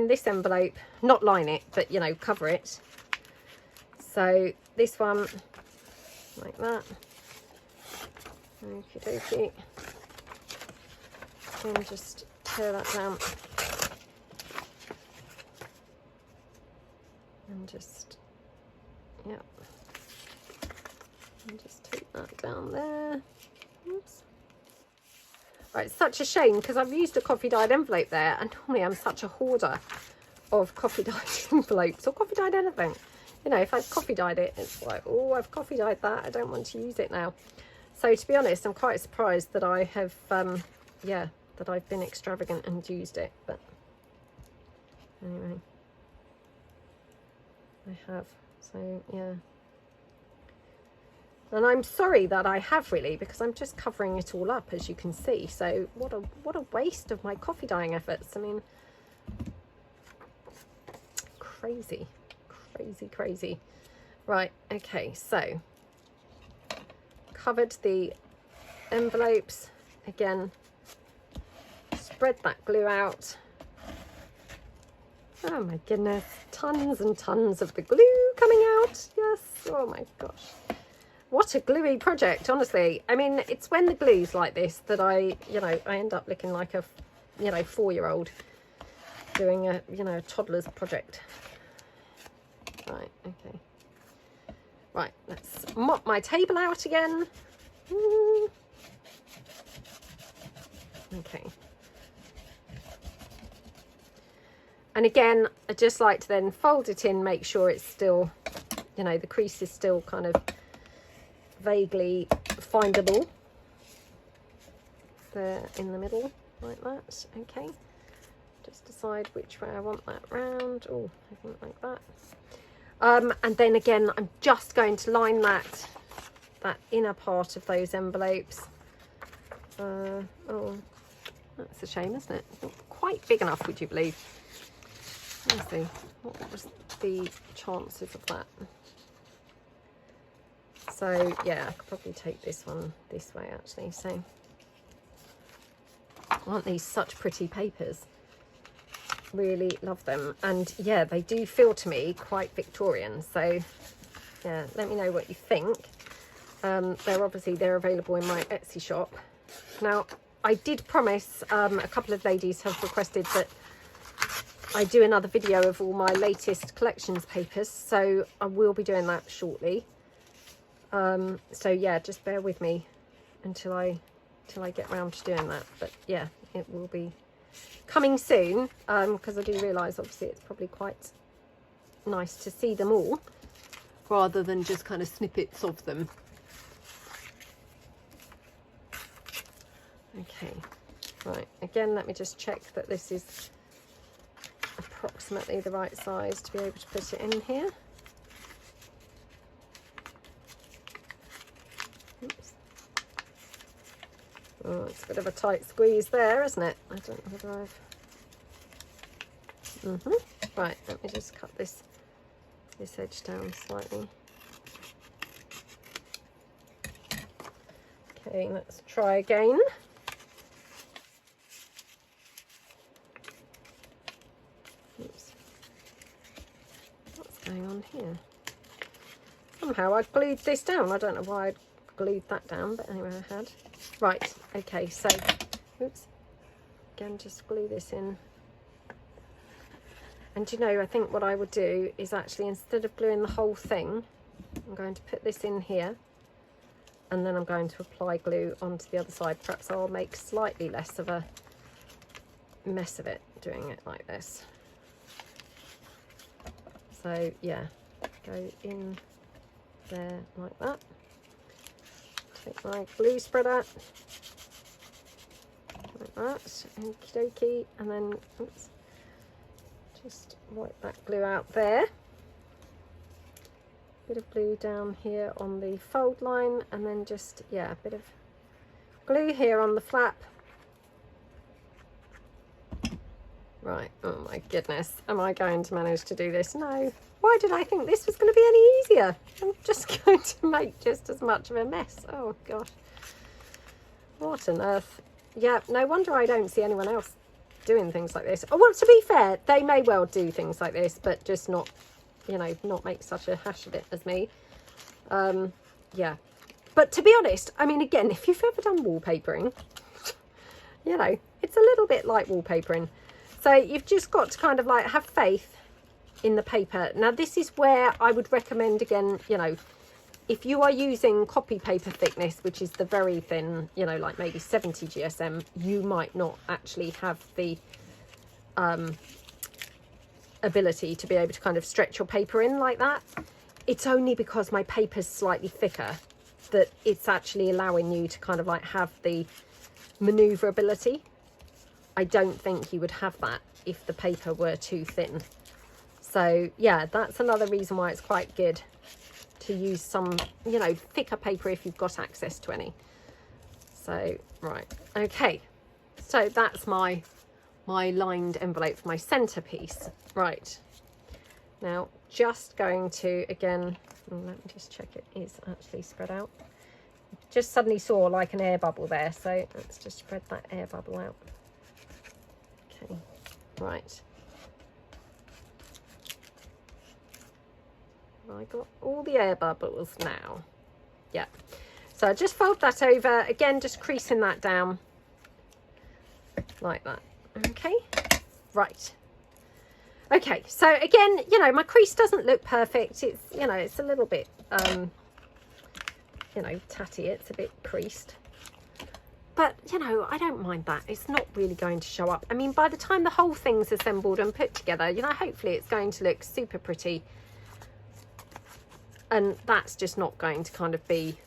this envelope, not line it, but, you know, cover it. So this one, like that. Okie dokie. And just tear that down. And just, yeah. And just take that down there. Oops. Right, it's such a shame because I've used a coffee dyed envelope there, and normally I'm such a hoarder of coffee dyed envelopes or coffee dyed anything. You know, if I've coffee dyed it, it's like, oh, I've coffee dyed that, I don't want to use it now. So to be honest, I'm quite surprised that I have, yeah, that I've been extravagant and used it. But anyway, I have So yeah, and I'm sorry that I have really, because I'm just covering it all up, as you can see. So what a waste of my coffee dyeing efforts. I mean, crazy, crazy, crazy. Right, okay, so covered the envelopes again, spread that glue out. Oh my goodness, tons and tons of the glue coming out. Yes, oh my gosh, what a gluey project, honestly. I mean, it's when the glue's like this that I end up looking like a 4-year-old doing a a toddler's project. Right, okay. Right, let's mop my table out again. Okay. And again, I just like to then fold it in, make sure it's still, the crease is still kind of vaguely findable there in the middle, like that. Okay. Just decide which way I want that round. Oh, I want like that. And then again, I'm just going to line that inner part of those envelopes. Oh, that's a shame, isn't it? Not quite big enough, would you believe? Let's see, what was the chances of that? So yeah, I could probably take this one this way actually. So aren't these such pretty papers? Really love them. And yeah, they do feel to me quite Victorian. So yeah, let me know what you think. They're available in my Etsy shop. Now, I did promise, a couple of ladies have requested that I do another video of all my latest collections papers, so I will be doing that shortly. So yeah, just bear with me until I get round to doing that. But yeah, it will be coming soon, because I do realise obviously it's probably quite nice to see them all rather than just kind of snippets of them. Okay, right, again, let me just check that this is approximately the right size to be able to put it in here. Oops. Oh, it's a bit of a tight squeeze there, isn't it? I don't know whether I've... Right, let me just cut this edge down slightly. Okay, let's try again. Oops. What's going on here? Somehow I glued this down. I don't know why I glued that down, but anyway, I had. Right, okay, so, oops, again, just glue this in. And I think what I would do is actually, instead of gluing the whole thing, I'm going to put this in here, and then I'm going to apply glue onto the other side. Perhaps I'll make slightly less of a mess of it doing it like this. So yeah, go in there like that. Take my glue spreader like that, okie dokie, and then oops, just wipe that glue out there. Bit of glue down here on the fold line, and then just, yeah, a bit of glue here on the flap. Right, oh my goodness, am I going to manage to do this? No. Why did I think this was going to be any easier? I'm just going to make just as much of a mess. Oh gosh, what on earth. Yeah, no wonder I don't see anyone else doing things like this. Oh, well, to be fair, they may well do things like this, but just not, not make such a hash of it as me. Yeah, but to be honest, I mean, again, if you've ever done wallpapering, it's a little bit like wallpapering. So you've just got to kind of like have faith in the paper. Now, this is where I would recommend, again, if you are using copy paper thickness, which is the very thin, like maybe 70 GSM, you might not actually have the ability to be able to kind of stretch your paper in like that. It's only because my paper's slightly thicker that it's actually allowing you to kind of like have the maneuverability. I don't think you would have that if the paper were too thin. So yeah, that's another reason why it's quite good to use some, you know, thicker paper if you've got access to any. So right, okay, so that's my lined envelope for my centerpiece. Right, now just going to, again, let me just check it is actually spread out. Just suddenly saw like an air bubble there, so let's just spread that air bubble out. Okay, right. I got all the air bubbles now. Yeah, so I just fold that over again, just creasing that down like that. Okay, right. Okay, so again, you know, my crease doesn't look perfect. It's, you know, it's a little bit you know, tatty, it's a bit creased, but you know, I don't mind that. It's not really going to show up. I mean, by the time the whole thing's assembled and put together, you know, hopefully it's going to look super pretty. And that's just not going to kind of be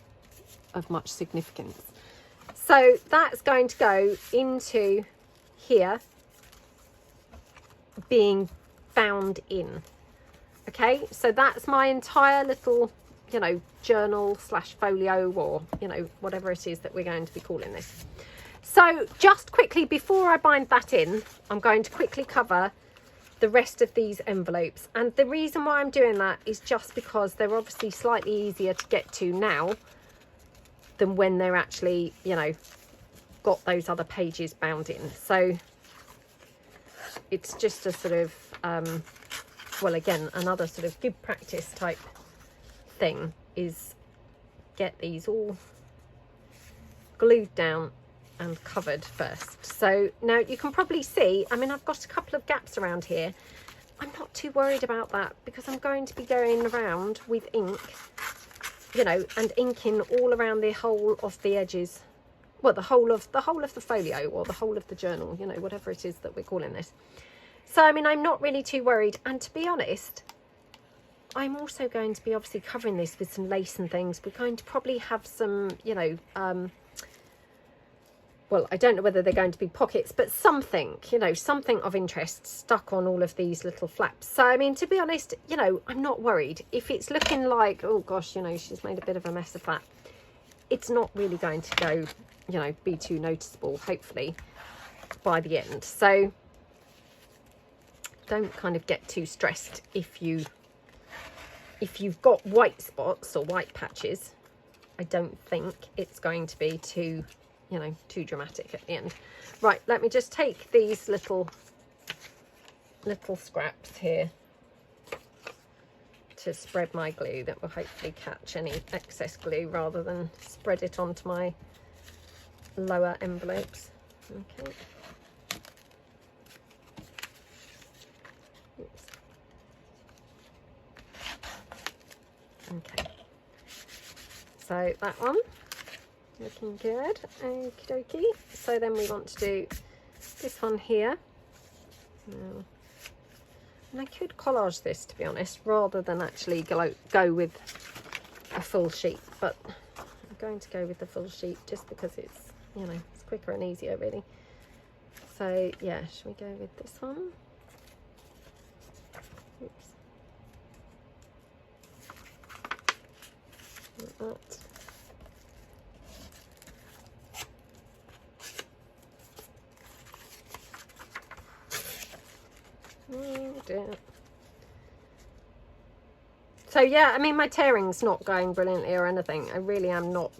of much significance. So that's going to go into here being bound in. Okay, so that's my entire little, you know, journal slash folio, or, you know, whatever it is that we're going to be calling this. So just quickly, before I bind that in, I'm going to quickly cover the rest of these envelopes, and the reason why I'm doing that is just because they're obviously slightly easier to get to now than when they're actually, you know, got those other pages bound in. So it's just a sort of well, again, another sort of good practice type thing is get these all glued down and covered first. So now you can probably see, I mean, I've got a couple of gaps around here. I'm not too worried about that because I'm going to be going around with ink, you know, and inking all around the whole of the edges, well, the whole of the folio, or the whole of the journal, you know, whatever it is that we're calling this. So I mean, I'm not really too worried, and to be honest, I'm also going to be obviously covering this with some lace and things. We're going to probably have some, you know, well, I don't know whether they're going to be pockets, but something, you know, something of interest stuck on all of these little flaps. So, I mean, to be honest, you know, I'm not worried. If it's looking like, oh gosh, you know, she's made a bit of a mess of that, it's not really going to go, you know, be too noticeable, hopefully, by the end. So don't kind of get too stressed if you've got white spots or white patches. I don't think it's going to be too, you know, too dramatic at the end. Right, let me just take these little scraps here to spread my glue that will hopefully catch any excess glue rather than spread it onto my lower envelopes. Okay. Oops. Okay. So that one, looking good. Okie dokie. So then we want to do this one here. Now, and I could collage this, to be honest, rather than actually go with a full sheet, but I'm going to go with the full sheet just because it's, you know, it's quicker and easier really. So yeah, should we go with this one? Oops. Like that. Oh dear. So yeah, I mean, my tearing's not going brilliantly or anything. I really am not,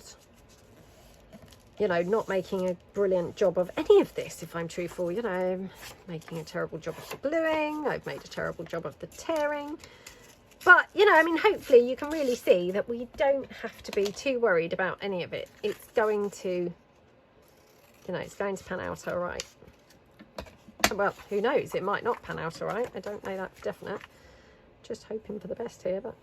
you know, not making a brilliant job of any of this, if I'm truthful. You know, I'm making a terrible job of the gluing. I've made a terrible job of the tearing. But, you know, I mean, hopefully you can really see that we don't have to be too worried about any of it. It's going to, you know, it's going to pan out all right. Well, who knows? It might not pan out all right. I don't know that for definite. Just hoping for the best here, but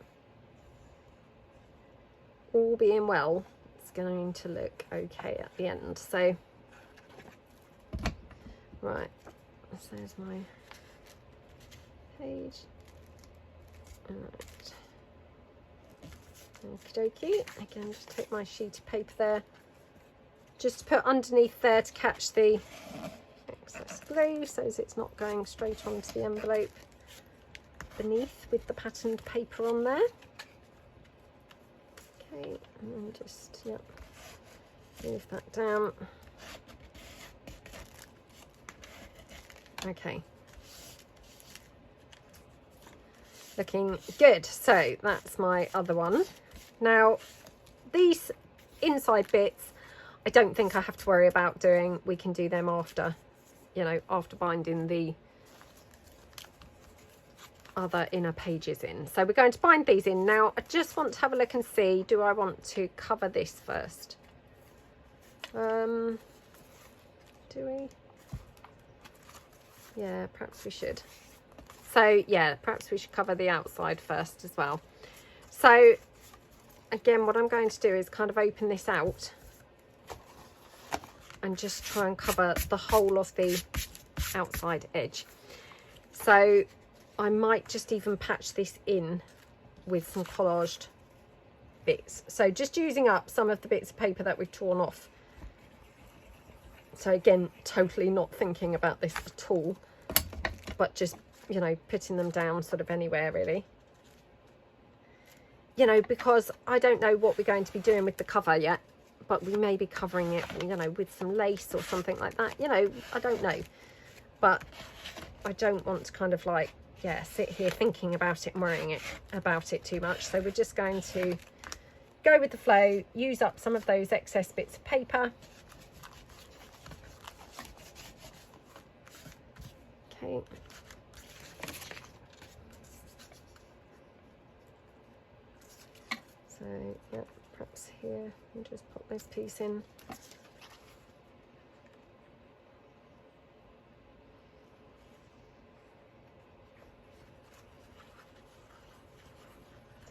all being well, it's going to look okay at the end. So, right, so there's my page. All right. Okie dokie. Again, just take my sheet of paper there, just to put underneath there to catch the excess glue so as it's not going straight onto the envelope. beneath with the patterned paper on there. Okay, and then just, yep, move that down. Okay. Looking good. So that's my other one. Now, these inside bits, I don't think I have to worry about doing. We can do them after, you know, after binding the other inner pages in. So we're going to bind these in. Now, I just want to have a look and see, do I want to cover this first? Do we? Yeah, perhaps we should. So yeah, perhaps we should cover the outside first as well. So again, what I'm going to do is kind of open this out and just try and cover the whole of the outside edge. So I might just even patch this in with some collaged bits. So just using up some of the bits of paper that we've torn off. So again, totally not thinking about this at all, but just, you know, putting them down sort of anywhere really. You know, because I don't know what we're going to be doing with the cover yet, but we may be covering it, you know, with some lace or something like that. You know, I don't know. But I don't want to kind of like, yeah, sit here thinking about it and worrying about it too much. So we're just going to go with the flow, use up some of those excess bits of paper. Okay. So, yeah, perhaps here, and just pop this piece in.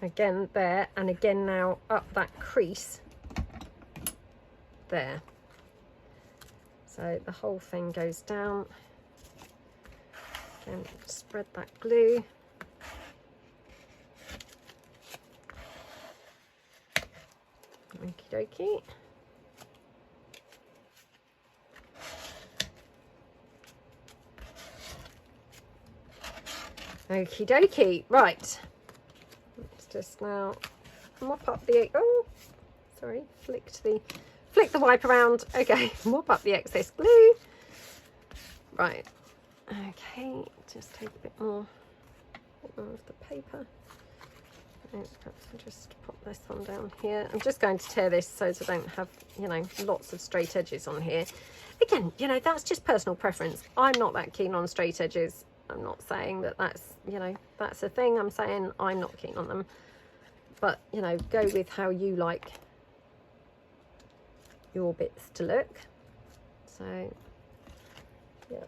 Again there, and again now up that crease there. So the whole thing goes down. Again, spread that glue. Okie dokie. Okie dokie. Right. Let's just now mop up the, oh, sorry, flick the wipe around. Okay, mop up the excess glue. Right. Okay, just take a bit more of the paper. Perhaps I'll just pop this one down here. I'm just going to tear this so that I don't have, you know, lots of straight edges on here. Again, you know, that's just personal preference. I'm not that keen on straight edges. I'm not saying that that's, you know, that's a thing. I'm saying I'm not keen on them. But, you know, go with how you like your bits to look. So, yeah.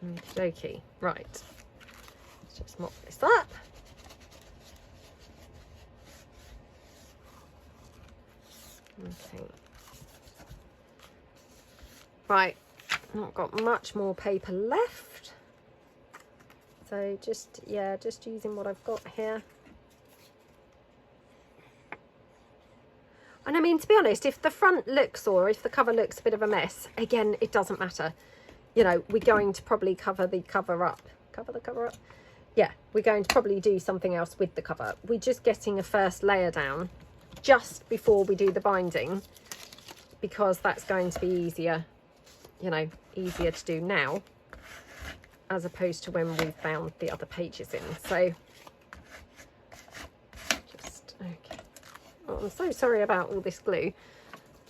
Okey-dokey. Right, let's just mop this up. Okay. Right, not got much more paper left. So just, yeah, just using what I've got here. And I mean, to be honest, if the front looks, or if the cover looks a bit of a mess, again, it doesn't matter. You know, we're going to probably cover the cover up. Cover the cover up? Yeah, we're going to probably do something else with the cover. We're just getting a first layer down just before we do the binding, because that's going to be easier, you know, easier to do now, as opposed to when we've bound the other pages in. So, just, okay. Oh, I'm so sorry about all this glue.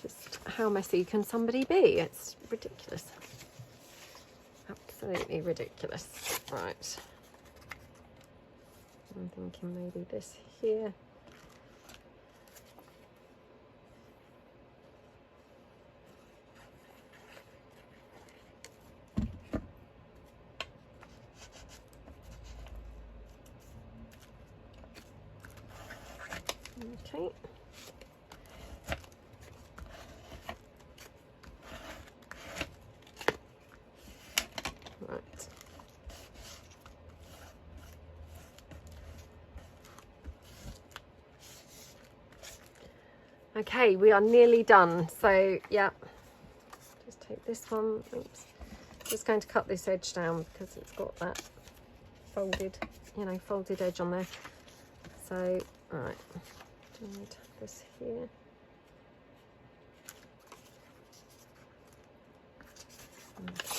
Just how messy can somebody be? It's ridiculous. Absolutely ridiculous. Right. I'm thinking maybe this here. Okay. Right. Okay, we are nearly done. So yeah, just take this one. Oops. Just going to cut this edge down because it's got that folded, you know, folded edge on there. So, right, need this here.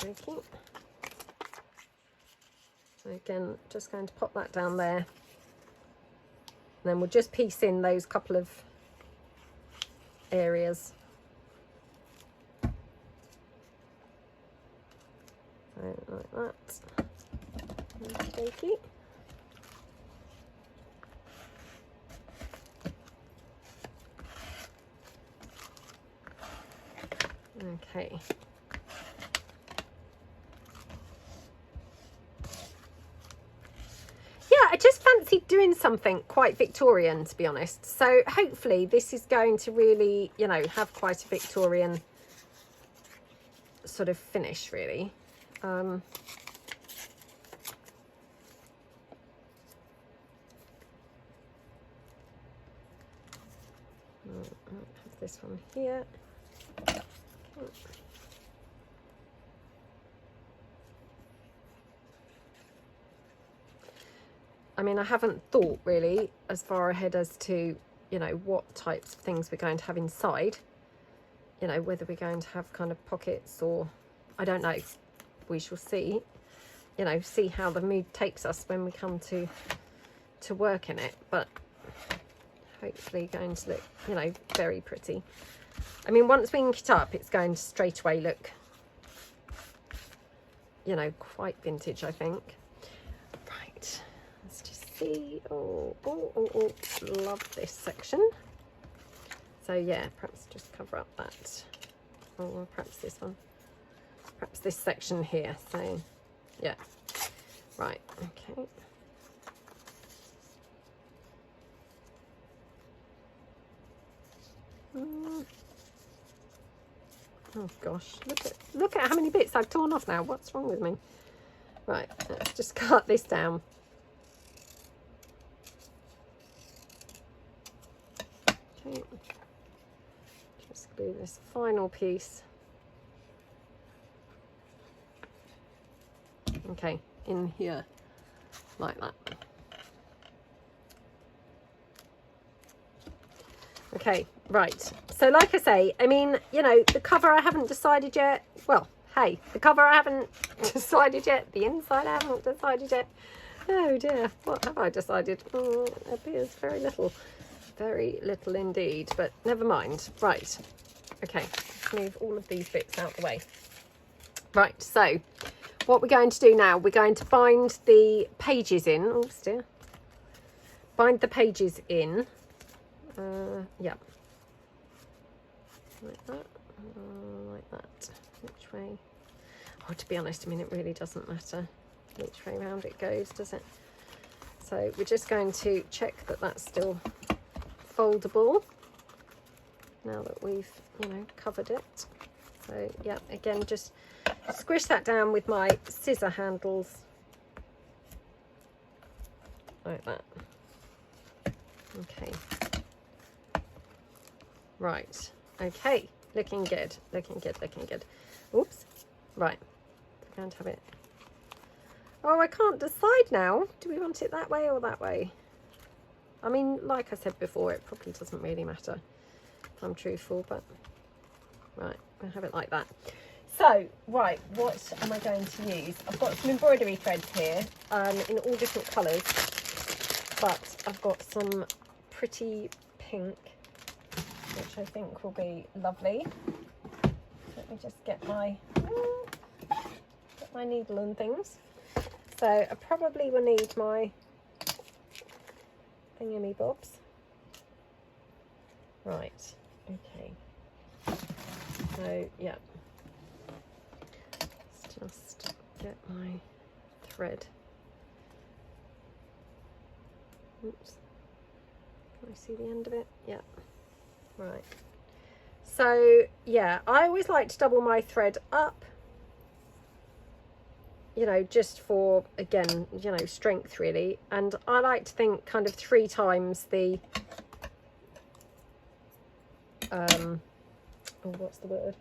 Okay. So again, just going to pop that down there. And then we'll just piece in those couple of areas. So like that. Okay. Okay. Yeah, I just fancied doing something quite Victorian, to be honest. So hopefully this is going to really, you know, have quite a Victorian sort of finish, really. Have this one here. Okay. I mean, I haven't thought really as far ahead as to, you know, what types of things we're going to have inside. You know, whether we're going to have kind of pockets or, I don't know. We shall see. You know, see how the mood takes us when we come to work in it. But hopefully going to look, you know, very pretty. I mean, once we ink it up, it's going to straight away look, you know, quite vintage, I think. Right. Let's just see. Oh, love this section. So yeah, perhaps just cover up that. Or perhaps this one. Perhaps this section here. So yeah. Right, okay. Oh gosh, look at how many bits I've torn off now. What's wrong with me? Right, let's just cut this down. Okay. Just glue this final piece. Okay, in here, like that. Okay, right. So like I say, I mean, you know, the cover I haven't decided yet. Well, hey, the cover I haven't decided yet. The inside I haven't decided yet. Oh dear, what have I decided? Oh, it appears very little indeed, but never mind. Right, okay, let's move all of these bits out of the way. Right, so what we're going to do now, we're going to bind the pages in. Oh dear. Bind the pages in. Yeah, like that, like that. Which way? Oh, to be honest, I mean, it really doesn't matter which way round it goes, does it? So we're just going to check that that's still foldable now that we've, you know, covered it. So yeah, again, just squish that down with my scissor handles like that. Okay. Right, okay, looking good, looking good, looking good. Oops, right, we're going to have it. Oh, I can't decide now. Do we want it that way or that way? I mean, like I said before, it probably doesn't really matter if I'm truthful, but right, we'll have it like that. So, right, what am I going to use? I've got some embroidery threads here in all different colours, but I've got some pretty pink, which I think will be lovely. Let me just get my needle and things. So I probably will need my thingy bobs. Right, okay. So yeah, let's just get my thread. Oops. Can I see the end of it? Yeah. Right, so yeah, I always like to double my thread up, you know, just for, again, you know, strength really, and I like to think kind of 3 times the oh, what's the word?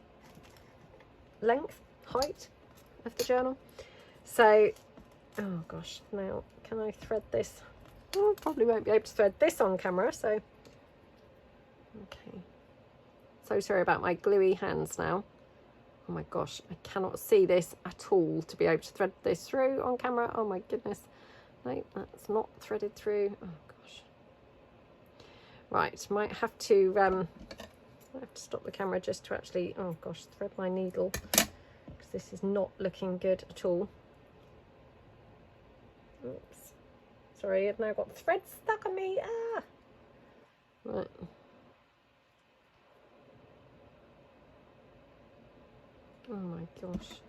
Length, height of the journal. So, oh gosh, now can I thread this? Oh, probably won't be able to thread this on camera, so okay. So sorry about my gluey hands now. Oh my gosh, I cannot see this at all to be able to thread this through on camera. Oh my goodness. No, that's not threaded through. Oh gosh. Right, might have to stop the camera just to actually, oh gosh, thread my needle, because this is not looking good at all. Oops. Sorry, I've now got thread stuck on me. Ah! Right. Oh my gosh.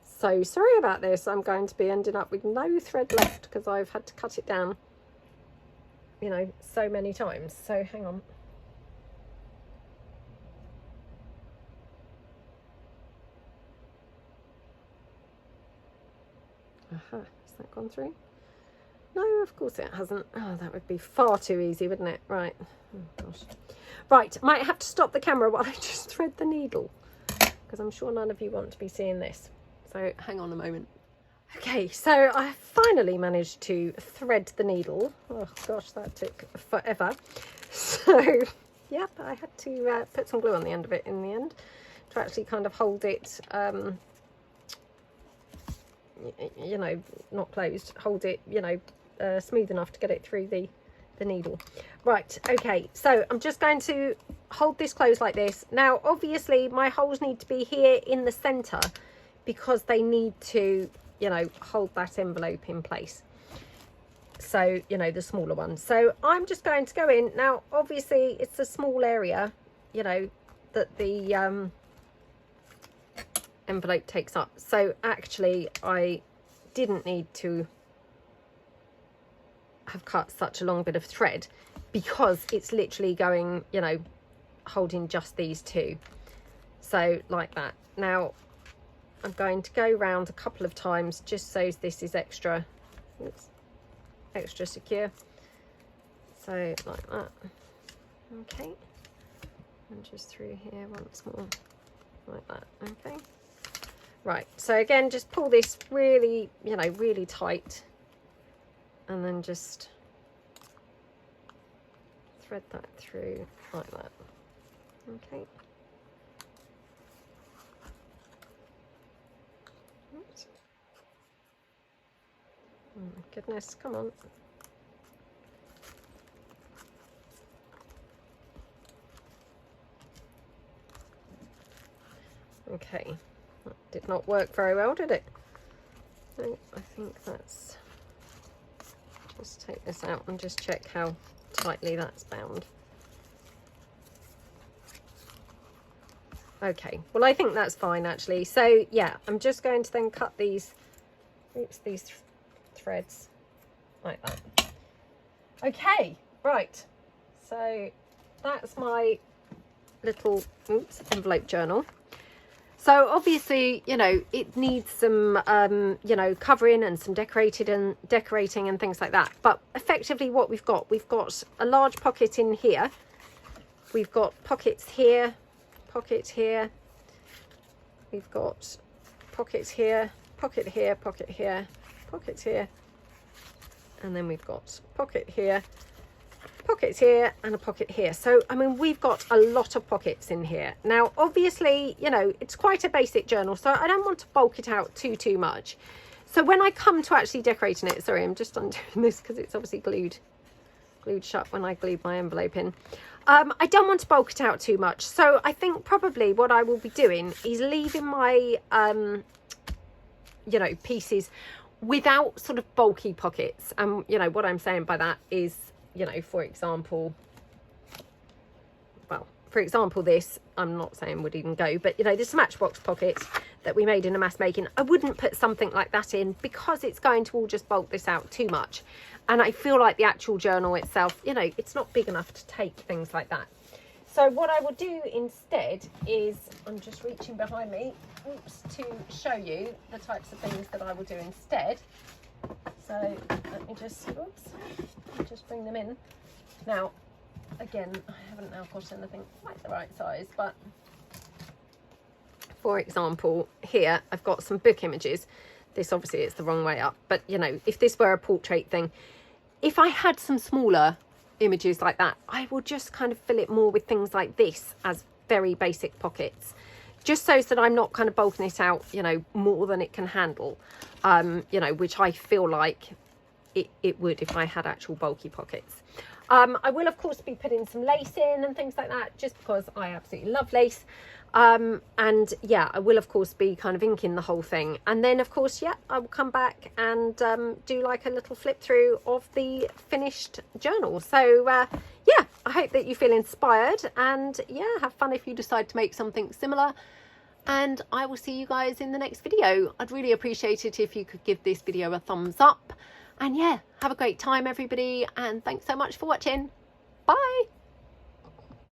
So sorry about this. I'm going to be ending up with no thread left because I've had to cut it down, you know, so many times. So hang on. Aha, has that gone through? No, of course it hasn't. Oh, that would be far too easy, wouldn't it? Right. Oh gosh. Right, might have to stop the camera while I just thread the needle, because I'm sure none of you want to be seeing this. So hang on a moment. Okay, so I finally managed to thread the needle. Oh gosh, that took forever. So yep, I had to put some glue on the end of it in the end to actually kind of hold it, you know, not closed, hold it, you know, smooth enough to get it through the needle. Right, okay, so I'm just going to hold this closed like this. Now obviously my holes need to be here in the center because they need to, you know, hold that envelope in place. So, you know, the smaller one. So I'm just going to go in. Now obviously it's a small area, you know, that the envelope takes up. So actually I didn't need to have cut such a long bit of thread because it's literally going, you know, holding just these two. So like that. Now I'm going to go round a couple of times just so this is extra, oops, extra secure. So like that. Okay. And just through here once more. Like that. Okay. Right. So again, just pull this really, you know, really tight. And then just thread that through like that. Okay. Oops. Oh my goodness, come on. Okay, that did not work very well, did it? No, I think that's... Just take this out and just check how tightly that's bound. Okay, well I think that's fine actually. So yeah, I'm just going to then cut these, oops, these threads like that. Okay, right. So that's my little, oops, envelope journal. So obviously, you know, it needs some, you know, covering and some decorating and things like that. But effectively what we've got a large pocket in here. We've got pockets here, pocket here. We've got pockets here, pocket here, pocket here, pockets here. And then we've got pocket here, pockets here, and a pocket here. So I mean, we've got a lot of pockets in here. Now obviously, you know, it's quite a basic journal, so I don't want to bulk it out too much. So when I come to actually decorating it, sorry, I'm just undoing this because it's obviously glued shut when I glued my envelope in. I don't want to bulk it out too much, so I think probably what I will be doing is leaving my you know, pieces without sort of bulky pockets. And you know what I'm saying by that is, you know, for example, well, for example, this, I'm not saying would even go, but you know, this Matchbox pocket that we made in a mass making, I wouldn't put something like that in because it's going to all just bulk this out too much. And I feel like the actual journal itself, you know, it's not big enough to take things like that. So what I will do instead is, I'm just reaching behind me, oops, to show you the types of things that I will do instead. So let me just, oops, just bring them in. Now, again, I haven't now got anything quite the right size, but for example, here I've got some book images. This obviously is the wrong way up, but you know, if this were a portrait thing, if I had some smaller images like that, I will just kind of fill it more with things like this as very basic pockets, just so that I'm not kind of bulking it out, you know, more than it can handle, you know, which I feel like it would if I had actual bulky pockets. I will of course be putting some lace in and things like that, just because I absolutely love lace. And yeah, I will of course be kind of inking the whole thing, and then of course, yeah, I will come back and do like a little flip through of the finished journal. So yeah, I hope that you feel inspired, and yeah, have fun if you decide to make something similar. And I will see you guys in the next video. I'd really appreciate it if you could give this video a thumbs up. And yeah, have a great time everybody, and thanks so much for watching. Bye.